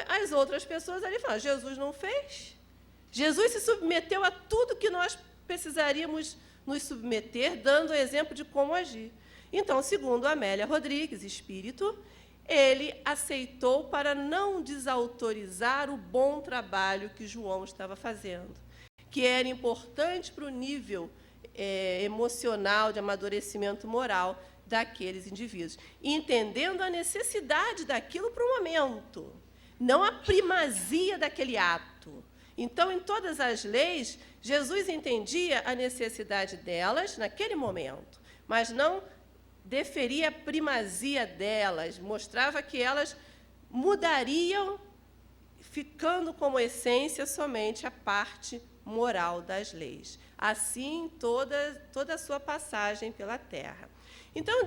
S4: as outras pessoas ali falam, Jesus não fez. Jesus se submeteu a tudo que nós precisaríamos nos submeter, dando exemplo de como agir. Então, segundo Amélia Rodrigues, espírito, ele aceitou para não desautorizar o bom trabalho que João estava fazendo, que era importante para o nível emocional, de amadurecimento moral daqueles indivíduos, entendendo a necessidade daquilo para o momento, não a primazia daquele ato. Então, em todas as leis, Jesus entendia a necessidade delas naquele momento, mas não deferia a primazia delas, mostrava que elas mudariam, ficando como essência somente a parte moral das leis. Assim, toda a sua passagem pela terra. Então,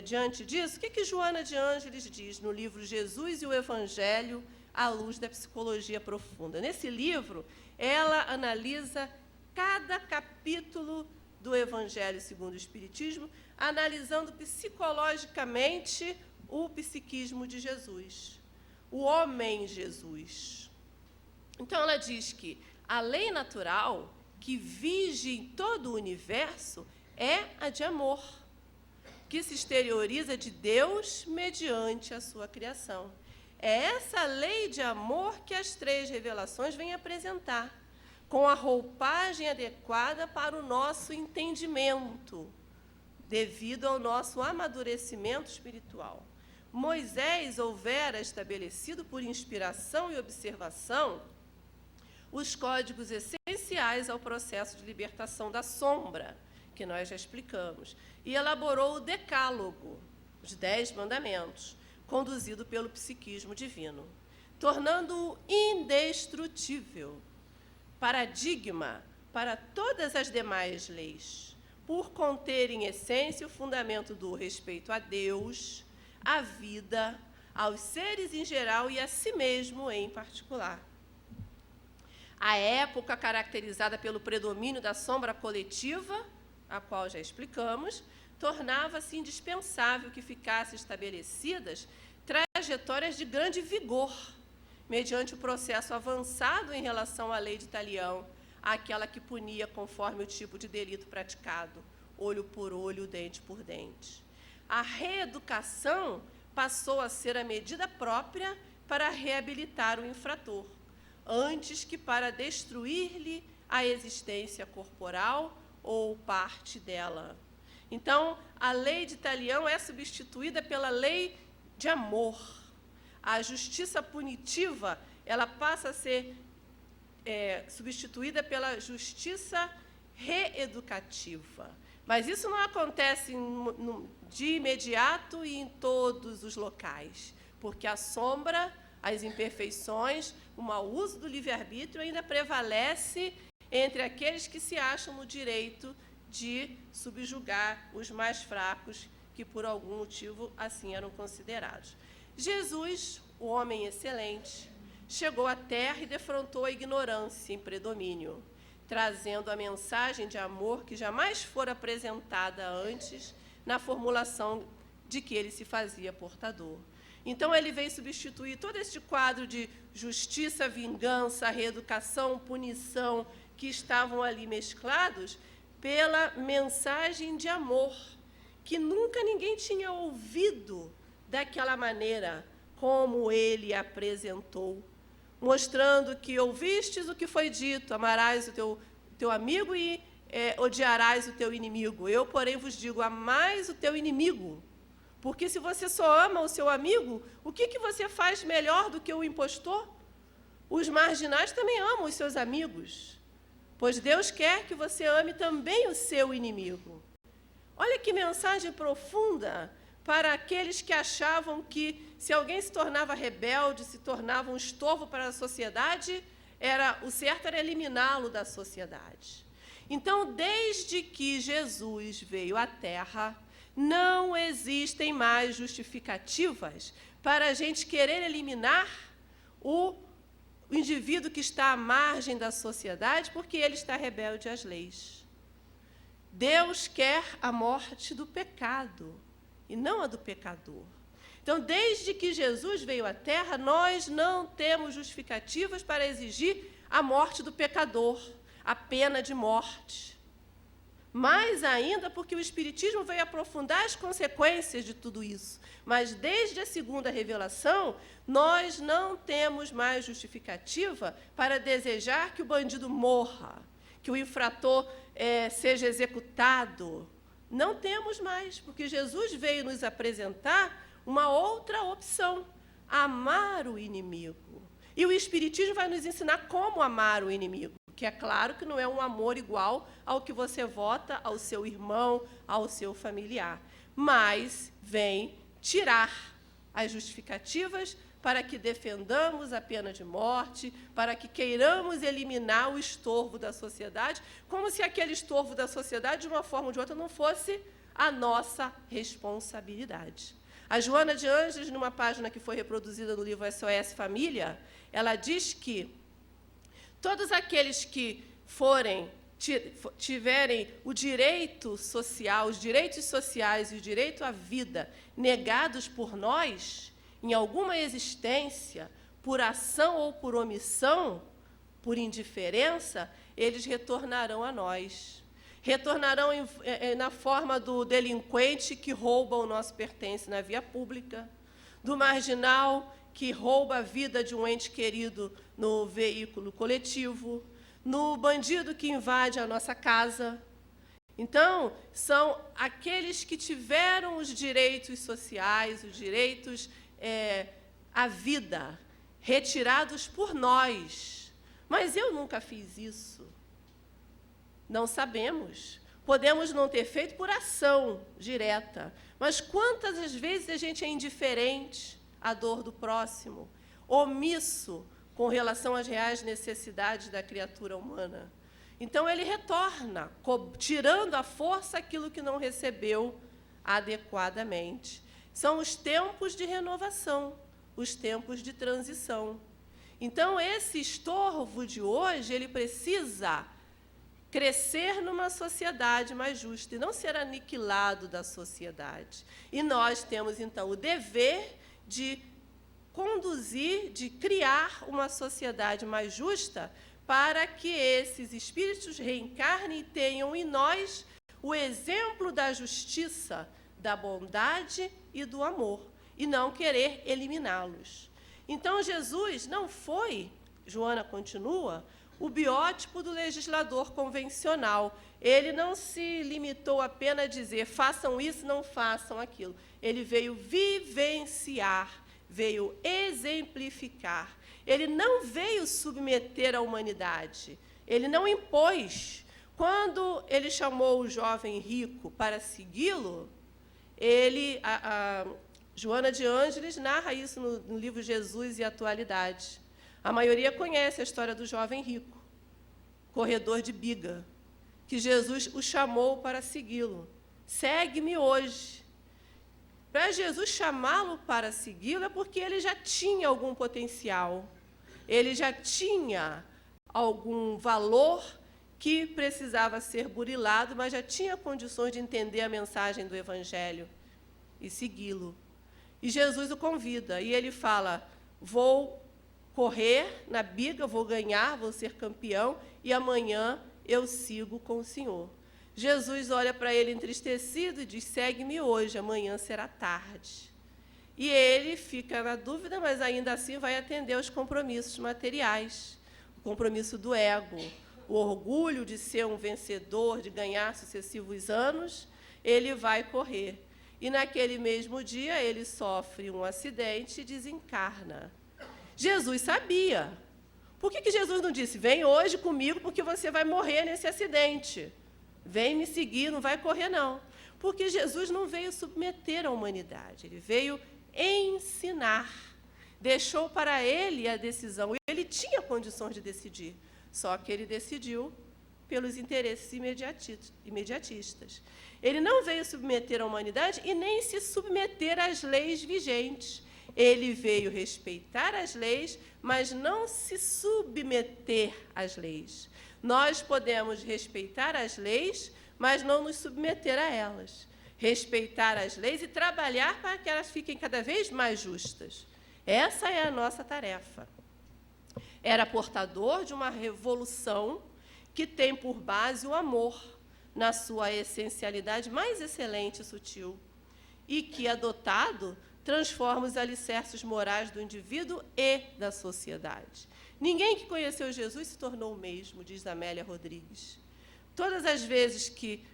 S4: diante disso, o que Joana de Ângeles diz no livro Jesus e o Evangelho à luz da psicologia profunda? Nesse livro, ela analisa cada capítulo do Evangelho segundo o Espiritismo, analisando psicologicamente o psiquismo de Jesus, o homem Jesus. Então, ela diz que a lei natural que vige em todo o universo é a de amor, que se exterioriza de Deus mediante a sua criação. É essa lei de amor que as 3 revelações vêm apresentar, com a roupagem adequada para o nosso entendimento, devido ao nosso amadurecimento espiritual. Moisés houvera estabelecido por inspiração e observação os códigos essenciais ao processo de libertação da sombra, que nós já explicamos, e elaborou o Decálogo, os 10 mandamentos, conduzido pelo psiquismo divino, tornando-o indestrutível, paradigma para todas as demais leis, por conter em essência o fundamento do respeito a Deus, à vida, aos seres em geral e a si mesmo em particular. A época caracterizada pelo predomínio da sombra coletiva, a qual já explicamos, tornava-se indispensável que ficassem estabelecidas trajetórias de grande vigor, mediante o processo avançado em relação à lei de Talião, aquela que punia conforme o tipo de delito praticado, olho por olho, dente por dente. A reeducação passou a ser a medida própria para reabilitar o infrator, antes que para destruir-lhe a existência corporal ou parte dela. Então, a lei de Talião é substituída pela lei de amor. A justiça punitiva, ela passa a ser substituída pela justiça reeducativa. Mas isso não acontece de imediato e em todos os locais, porque a sombra, as imperfeições, o mau uso do livre-arbítrio ainda prevalece entre aqueles que se acham no direito de subjugar os mais fracos, que por algum motivo assim eram considerados. Jesus, o homem excelente, chegou à Terra e defrontou a ignorância em predomínio, trazendo a mensagem de amor que jamais fora apresentada antes na formulação de que ele se fazia portador. Então, ele veio substituir todo este quadro de justiça, vingança, reeducação, punição, que estavam ali mesclados, pela mensagem de amor, que nunca ninguém tinha ouvido daquela maneira como ele apresentou, mostrando que ouvistes o que foi dito, amarás o teu amigo e odiarás o teu inimigo. Eu, porém, vos digo, amais o teu inimigo, porque se você só ama o seu amigo, o que você faz melhor do que o impostor? Os marginais também amam os seus amigos, pois Deus quer que você ame também o seu inimigo. Olha que mensagem profunda para aqueles que achavam que, se alguém se tornava rebelde, se tornava um estorvo para a sociedade, o certo era eliminá-lo da sociedade. Então, desde que Jesus veio à Terra, não existem mais justificativas para a gente querer eliminar o indivíduo que está à margem da sociedade, porque ele está rebelde às leis. Deus quer a morte do pecado, e não a do pecador. Então, desde que Jesus veio à Terra, nós não temos justificativas para exigir a morte do pecador, a pena de morte. Mais ainda porque o Espiritismo veio aprofundar as consequências de tudo isso. Mas, desde a segunda revelação, nós não temos mais justificativa para desejar que o bandido morra, que o infrator seja executado. Não temos mais, porque Jesus veio nos apresentar uma outra opção: amar o inimigo. E o Espiritismo vai nos ensinar como amar o inimigo, que é claro que não é um amor igual ao que você vota ao seu irmão, ao seu familiar, mas vem tirar as justificativas para que defendamos a pena de morte, para que queiramos eliminar o estorvo da sociedade, como se aquele estorvo da sociedade, de uma forma ou de outra, não fosse a nossa responsabilidade. A Joana de Ângeles, numa página que foi reproduzida no livro SOS Família, ela diz que todos aqueles que tiverem o direito social, os direitos sociais e o direito à vida negados por nós, em alguma existência, por ação ou por omissão, por indiferença, eles retornarão a nós. Retornarão na forma do delinquente que rouba o nosso pertence na via pública, do marginal que rouba a vida de um ente querido no veículo coletivo, no bandido que invade a nossa casa. Então, são aqueles que tiveram os direitos sociais, os direitos à vida, retirados por nós. Mas eu nunca fiz isso. Não sabemos. Podemos não ter feito por ação direta, mas quantas as vezes a gente é indiferente à dor do próximo, omisso com relação às reais necessidades da criatura humana. Então, ele retorna, tirando à força aquilo que não recebeu adequadamente. São os tempos de renovação, os tempos de transição. Então, esse estorvo de hoje, ele precisa crescer numa sociedade mais justa e não ser aniquilado da sociedade. E nós temos, então, o dever de conduzir, de criar uma sociedade mais justa para que esses espíritos reencarnem e tenham em nós o exemplo da justiça, da bondade e do amor, e não querer eliminá-los. Então, Jesus não foi, Joana continua, o biótipo do legislador convencional. Ele não se limitou apenas a dizer, façam isso, não façam aquilo. Ele veio vivenciar, veio exemplificar. Ele não veio submeter a humanidade. Ele não impôs. Quando ele chamou o jovem rico para segui-lo, Joana de Ângeles narra isso no livro Jesus e Atualidade. A maioria conhece a história do jovem rico, corredor de biga, que Jesus o chamou para segui-lo. Segue-me hoje. Para Jesus chamá-lo para segui-lo é porque ele já tinha algum potencial, ele já tinha algum valor que precisava ser burilado, mas já tinha condições de entender a mensagem do Evangelho e segui-lo. E Jesus o convida, e ele fala, vou correr na biga, vou ganhar, vou ser campeão, e amanhã eu sigo com o Senhor. Jesus olha para ele entristecido e diz, segue-me hoje, amanhã será tarde. E ele fica na dúvida, mas ainda assim vai atender aos compromissos materiais, o compromisso do ego, o orgulho de ser um vencedor, de ganhar sucessivos anos, ele vai correr. E naquele mesmo dia ele sofre um acidente e desencarna. Jesus sabia. Por que Jesus não disse, vem hoje comigo porque você vai morrer nesse acidente? Vem me seguir, não vai correr, não. Porque Jesus não veio submeter a humanidade, ele veio ensinar. Deixou para ele a decisão. Ele tinha condições de decidir, só que ele decidiu pelos interesses imediatistas. Ele não veio submeter a humanidade e nem se submeter às leis vigentes. Ele veio respeitar as leis, mas não se submeter às leis. Nós podemos respeitar as leis, mas não nos submeter a elas. Respeitar as leis e trabalhar para que elas fiquem cada vez mais justas. Essa é a nossa tarefa. Era portador de uma revolução que tem por base o amor, na sua essencialidade mais excelente e sutil, e que, adotado, transforma os alicerces morais do indivíduo e da sociedade. Ninguém que conheceu Jesus se tornou o mesmo, diz Amélia Rodrigues. Todas as vezes que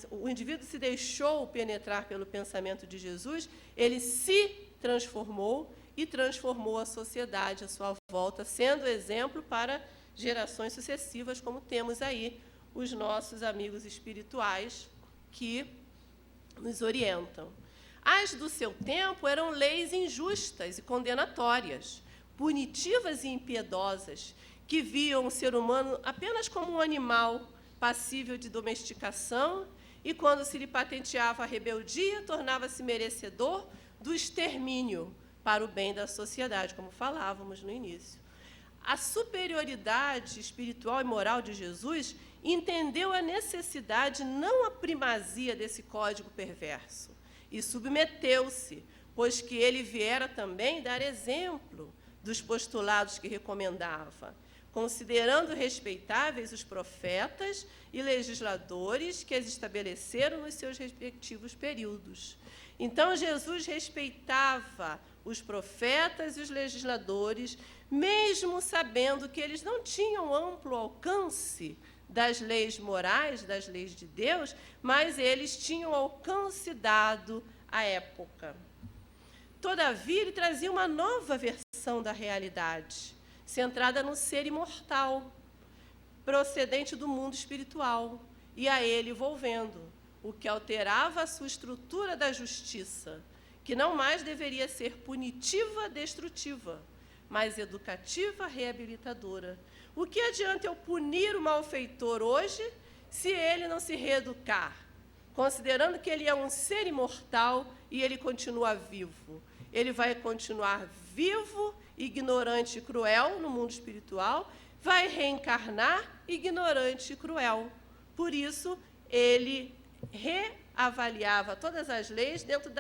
S4: o indivíduo se deixou penetrar pelo pensamento de Jesus, ele se transformou e transformou a sociedade à sua volta, sendo exemplo para gerações sucessivas, como temos aí os nossos amigos espirituais que nos orientam. As do seu tempo eram leis injustas e condenatórias, punitivas e impiedosas, que viam o ser humano apenas como um animal passível de domesticação e, quando se lhe patenteava a rebeldia, tornava-se merecedor do extermínio para o bem da sociedade, como falávamos no início. A superioridade espiritual e moral de Jesus entendeu a necessidade, não a primazia desse código perverso, e submeteu-se, pois que ele viera também dar exemplo dos postulados que recomendava, considerando respeitáveis os profetas e legisladores que as estabeleceram nos seus respectivos períodos. Então, Jesus respeitava os profetas e os legisladores, mesmo sabendo que eles não tinham amplo alcance das leis morais, das leis de Deus, mas eles tinham alcance dado à época. Todavia, ele trazia uma nova versão da realidade, centrada no ser imortal, procedente do mundo espiritual, e a ele envolvendo, o que alterava a sua estrutura da justiça, que não mais deveria ser punitiva, destrutiva, mas educativa, reabilitadora. O que adianta eu punir o malfeitor hoje, se ele não se reeducar, considerando que ele é um ser imortal e ele continua vivo? Ele vai continuar vivo, ignorante e cruel no mundo espiritual, vai reencarnar ignorante e cruel. Por isso, ele reavaliava todas as leis dentro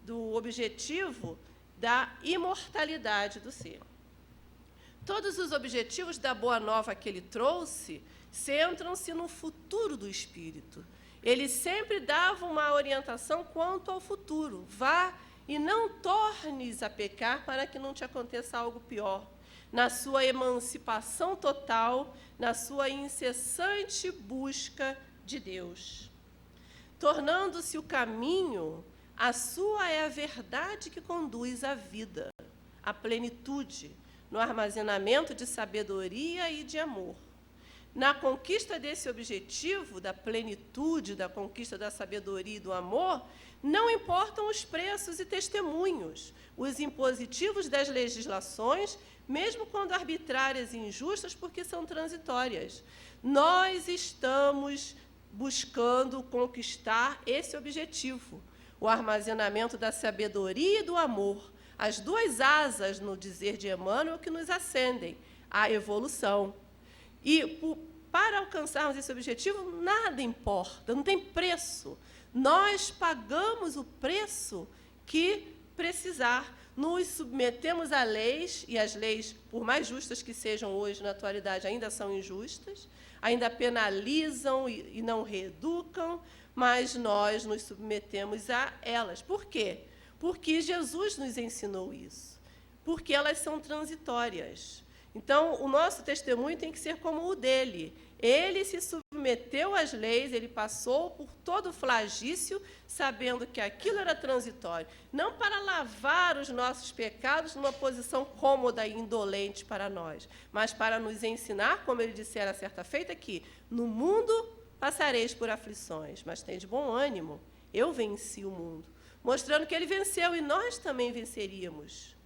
S4: do objetivo da imortalidade do ser. Todos os objetivos da Boa Nova que ele trouxe centram-se no futuro do espírito. Ele sempre dava uma orientação quanto ao futuro. Vá e não tornes a pecar para que não te aconteça algo pior. Na sua emancipação total, na sua incessante busca de Deus. Tornando-se o caminho, a sua é a verdade que conduz à vida, à plenitude, no armazenamento de sabedoria e de amor. Na conquista desse objetivo, da plenitude, da conquista da sabedoria e do amor, não importam os preços e testemunhos, os impositivos das legislações, mesmo quando arbitrárias e injustas, porque são transitórias. Nós estamos buscando conquistar esse objetivo, o armazenamento da sabedoria e do amor, as duas asas, no dizer de Emmanuel, que nos acendem, a evolução. E para alcançarmos esse objetivo, nada importa, não tem preço. Nós pagamos o preço que precisar. Nos submetemos a leis, e as leis, por mais justas que sejam hoje, na atualidade, ainda são injustas, ainda penalizam e não reeducam, mas nós nos submetemos a elas. Por quê? Porque Jesus nos ensinou isso. Porque elas são transitórias. Então, o nosso testemunho tem que ser como o dele. Ele se submeteu às leis, ele passou por todo o flagício, sabendo que aquilo era transitório. Não para lavar os nossos pecados numa posição cômoda e indolente para nós, mas para nos ensinar, como ele dissera certa feita, que no mundo passareis por aflições, mas tende bom ânimo, eu venci o mundo. Mostrando que ele venceu e nós também venceríamos.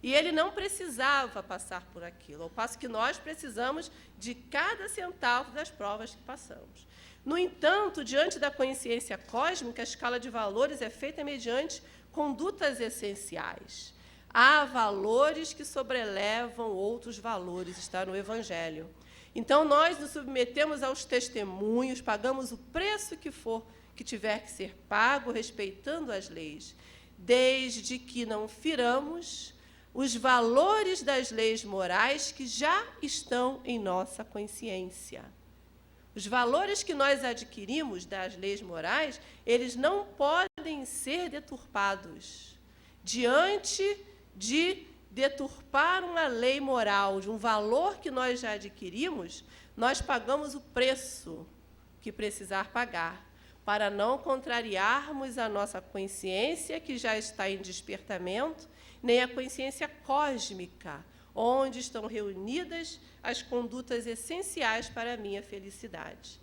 S4: E ele não precisava passar por aquilo, ao passo que nós precisamos de cada centavo das provas que passamos. No entanto, diante da consciência cósmica, a escala de valores é feita mediante condutas essenciais. Há valores que sobrelevam outros valores, está no Evangelho. Então, nós nos submetemos aos testemunhos, pagamos o preço que tiver que ser pago, respeitando as leis, desde que não firamos os valores das leis morais que já estão em nossa consciência. Os valores que nós adquirimos das leis morais, eles não podem ser deturpados diante de deturpar uma lei moral de um valor que nós já adquirimos, nós pagamos o preço que precisar pagar, para não contrariarmos a nossa consciência, que já está em despertamento, nem a consciência cósmica, onde estão reunidas as condutas essenciais para a minha felicidade.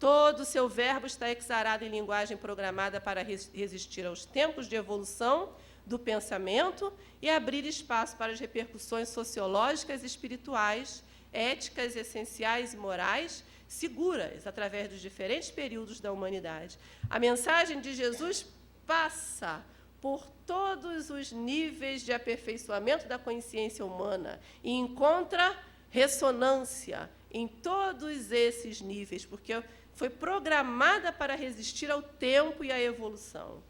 S4: Todo o seu verbo está exarado em linguagem programada para resistir aos tempos de evolução do pensamento e abrir espaço para as repercussões sociológicas e espirituais, éticas, essenciais e morais, seguras, através dos diferentes períodos da humanidade. A mensagem de Jesus passa por todos os níveis de aperfeiçoamento da consciência humana e encontra ressonância em todos esses níveis, porque foi programada para resistir ao tempo e à evolução.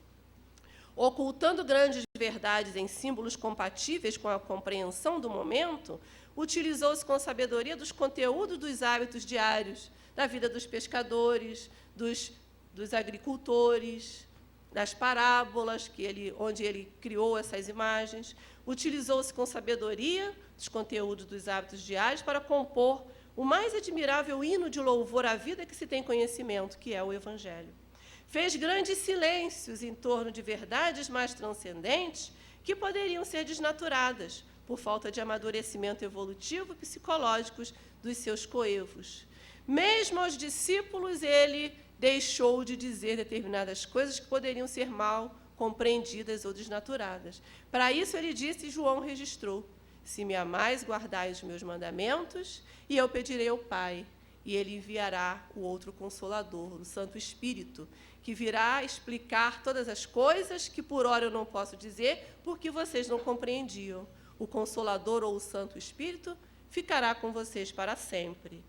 S4: Ocultando grandes verdades em símbolos compatíveis com a compreensão do momento, utilizou-se com sabedoria dos conteúdos dos hábitos diários, da vida dos pescadores, dos agricultores, das parábolas onde ele criou essas imagens. Utilizou-se com sabedoria dos conteúdos dos hábitos diários para compor o mais admirável hino de louvor à vida que se tem conhecimento, que é o Evangelho. Fez grandes silêncios em torno de verdades mais transcendentes que poderiam ser desnaturadas por falta de amadurecimento evolutivo e psicológicos dos seus coevos. Mesmo aos discípulos, ele deixou de dizer determinadas coisas que poderiam ser mal compreendidas ou desnaturadas. Para isso, ele disse, e João registrou: se me amais, guardai os meus mandamentos, e eu pedirei ao Pai, e ele enviará o outro Consolador, o Santo Espírito, que virá explicar todas as coisas que por ora eu não posso dizer, porque vocês não compreendiam. O Consolador ou o Santo Espírito ficará com vocês para sempre.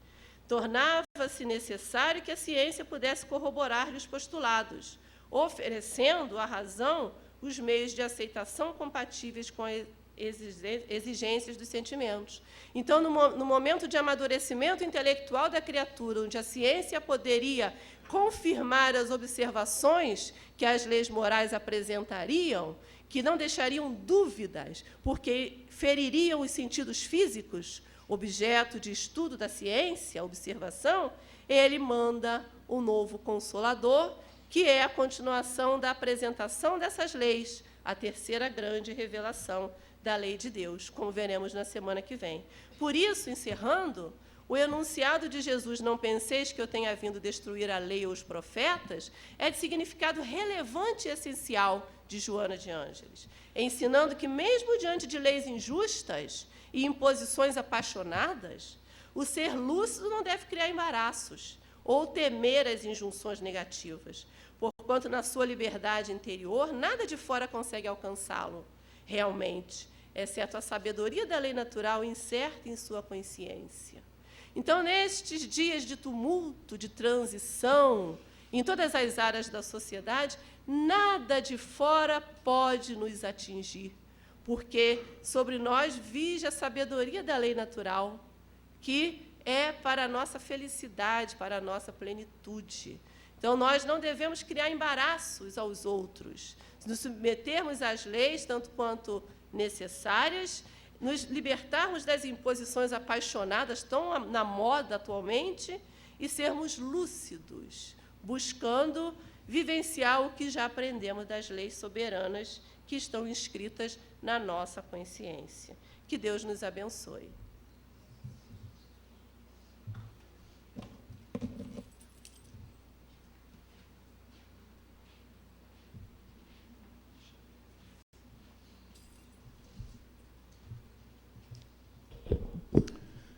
S4: Tornava-se necessário que a ciência pudesse corroborar-lhe os postulados, oferecendo à razão os meios de aceitação compatíveis com as exigências dos sentimentos. Então, no momento de amadurecimento intelectual da criatura, onde a ciência poderia confirmar as observações que as leis morais apresentariam, que não deixariam dúvidas, porque feririam os sentidos físicos, objeto de estudo da ciência, a observação, ele manda o novo Consolador, que é a continuação da apresentação dessas leis, a terceira grande revelação da lei de Deus, como veremos na semana que vem. Por isso, encerrando, o enunciado de Jesus, não penseis que eu tenha vindo destruir a lei ou os profetas, é de significado relevante e essencial de Joana de Ângeles, ensinando que, mesmo diante de leis injustas e imposições apaixonadas, o ser lúcido não deve criar embaraços ou temer as injunções negativas, porquanto, na sua liberdade interior, nada de fora consegue alcançá-lo realmente, exceto a sabedoria da lei natural incerta em sua consciência. Então, nestes dias de tumulto, de transição, em todas as áreas da sociedade, nada de fora pode nos atingir, porque sobre nós vige a sabedoria da lei natural, que é para a nossa felicidade, para a nossa plenitude. Então, nós não devemos criar embaraços aos outros, nos submetermos às leis, tanto quanto necessárias, nos libertarmos das imposições apaixonadas, tão na moda atualmente, e sermos lúcidos, buscando vivenciar o que já aprendemos das leis soberanas que estão inscritas na nossa consciência. Que Deus nos abençoe.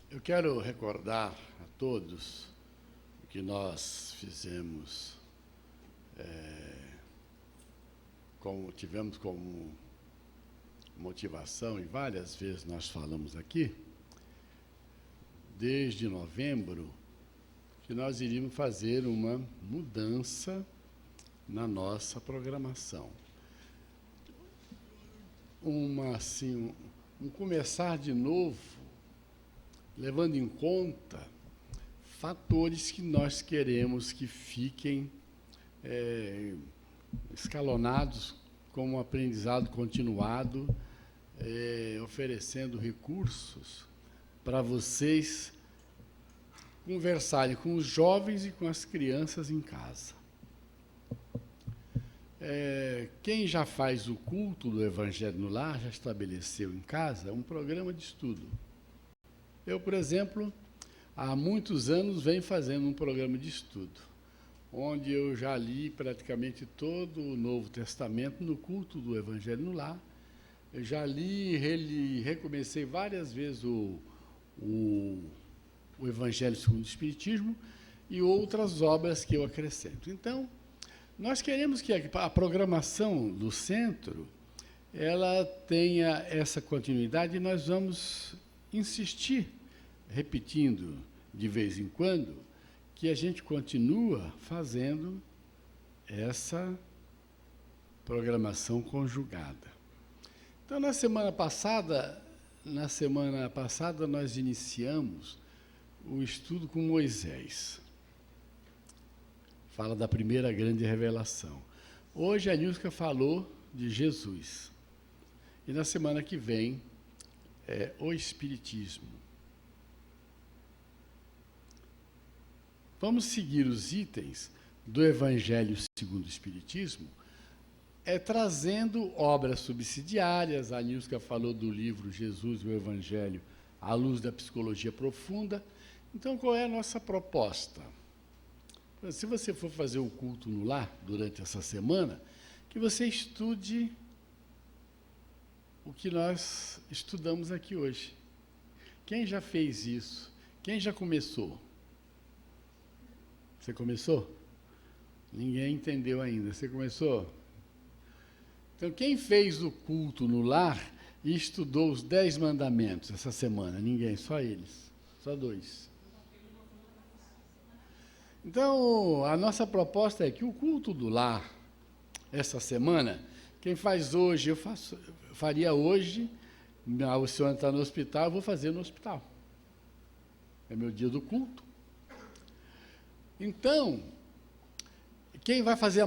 S2: Eu quero recordar a todos o que nós fizemos, tivemos como motivação, e várias vezes nós falamos aqui, desde novembro, que nós iríamos fazer uma mudança na nossa programação. Um começar de novo, levando em conta fatores que nós queremos que fiquem escalonados como aprendizado continuado oferecendo recursos para vocês conversarem com os jovens e com as crianças em casa. Quem já faz o culto do Evangelho no Lar, já estabeleceu em casa um programa de estudo. Eu, por exemplo, há muitos anos venho fazendo um programa de estudo, onde eu já li praticamente todo o Novo Testamento no culto do Evangelho no Lar. Eu já li, reli, recomecei várias vezes o Evangelho segundo o Espiritismo e outras obras que eu acrescento. Então, nós queremos que a programação do centro ela tenha essa continuidade e nós vamos insistir, repetindo de vez em quando, que a gente continua fazendo essa programação conjugada. Então, na semana passada nós iniciamos o estudo com Moisés. Fala da primeira grande revelação. Hoje a Nilska falou de Jesus. E na semana que vem é o Espiritismo. Vamos seguir os itens do Evangelho segundo o Espiritismo, trazendo obras subsidiárias. A Nilska falou do livro Jesus e o Evangelho à luz da psicologia profunda. Então, qual é a nossa proposta? Se você for fazer o culto no lar durante essa semana, que você estude o que nós estudamos aqui hoje. Quem já fez isso? Quem já começou? Você começou? Ninguém entendeu ainda. Você começou? Então, quem fez o culto no lar e estudou os 10 mandamentos essa semana? Ninguém, só eles. Só 2. Então, a nossa proposta é que o culto do lar, essa semana, quem faz hoje, eu faria hoje, o senhor está no hospital, eu vou fazer no hospital. É meu dia do culto. Então, quem vai fazer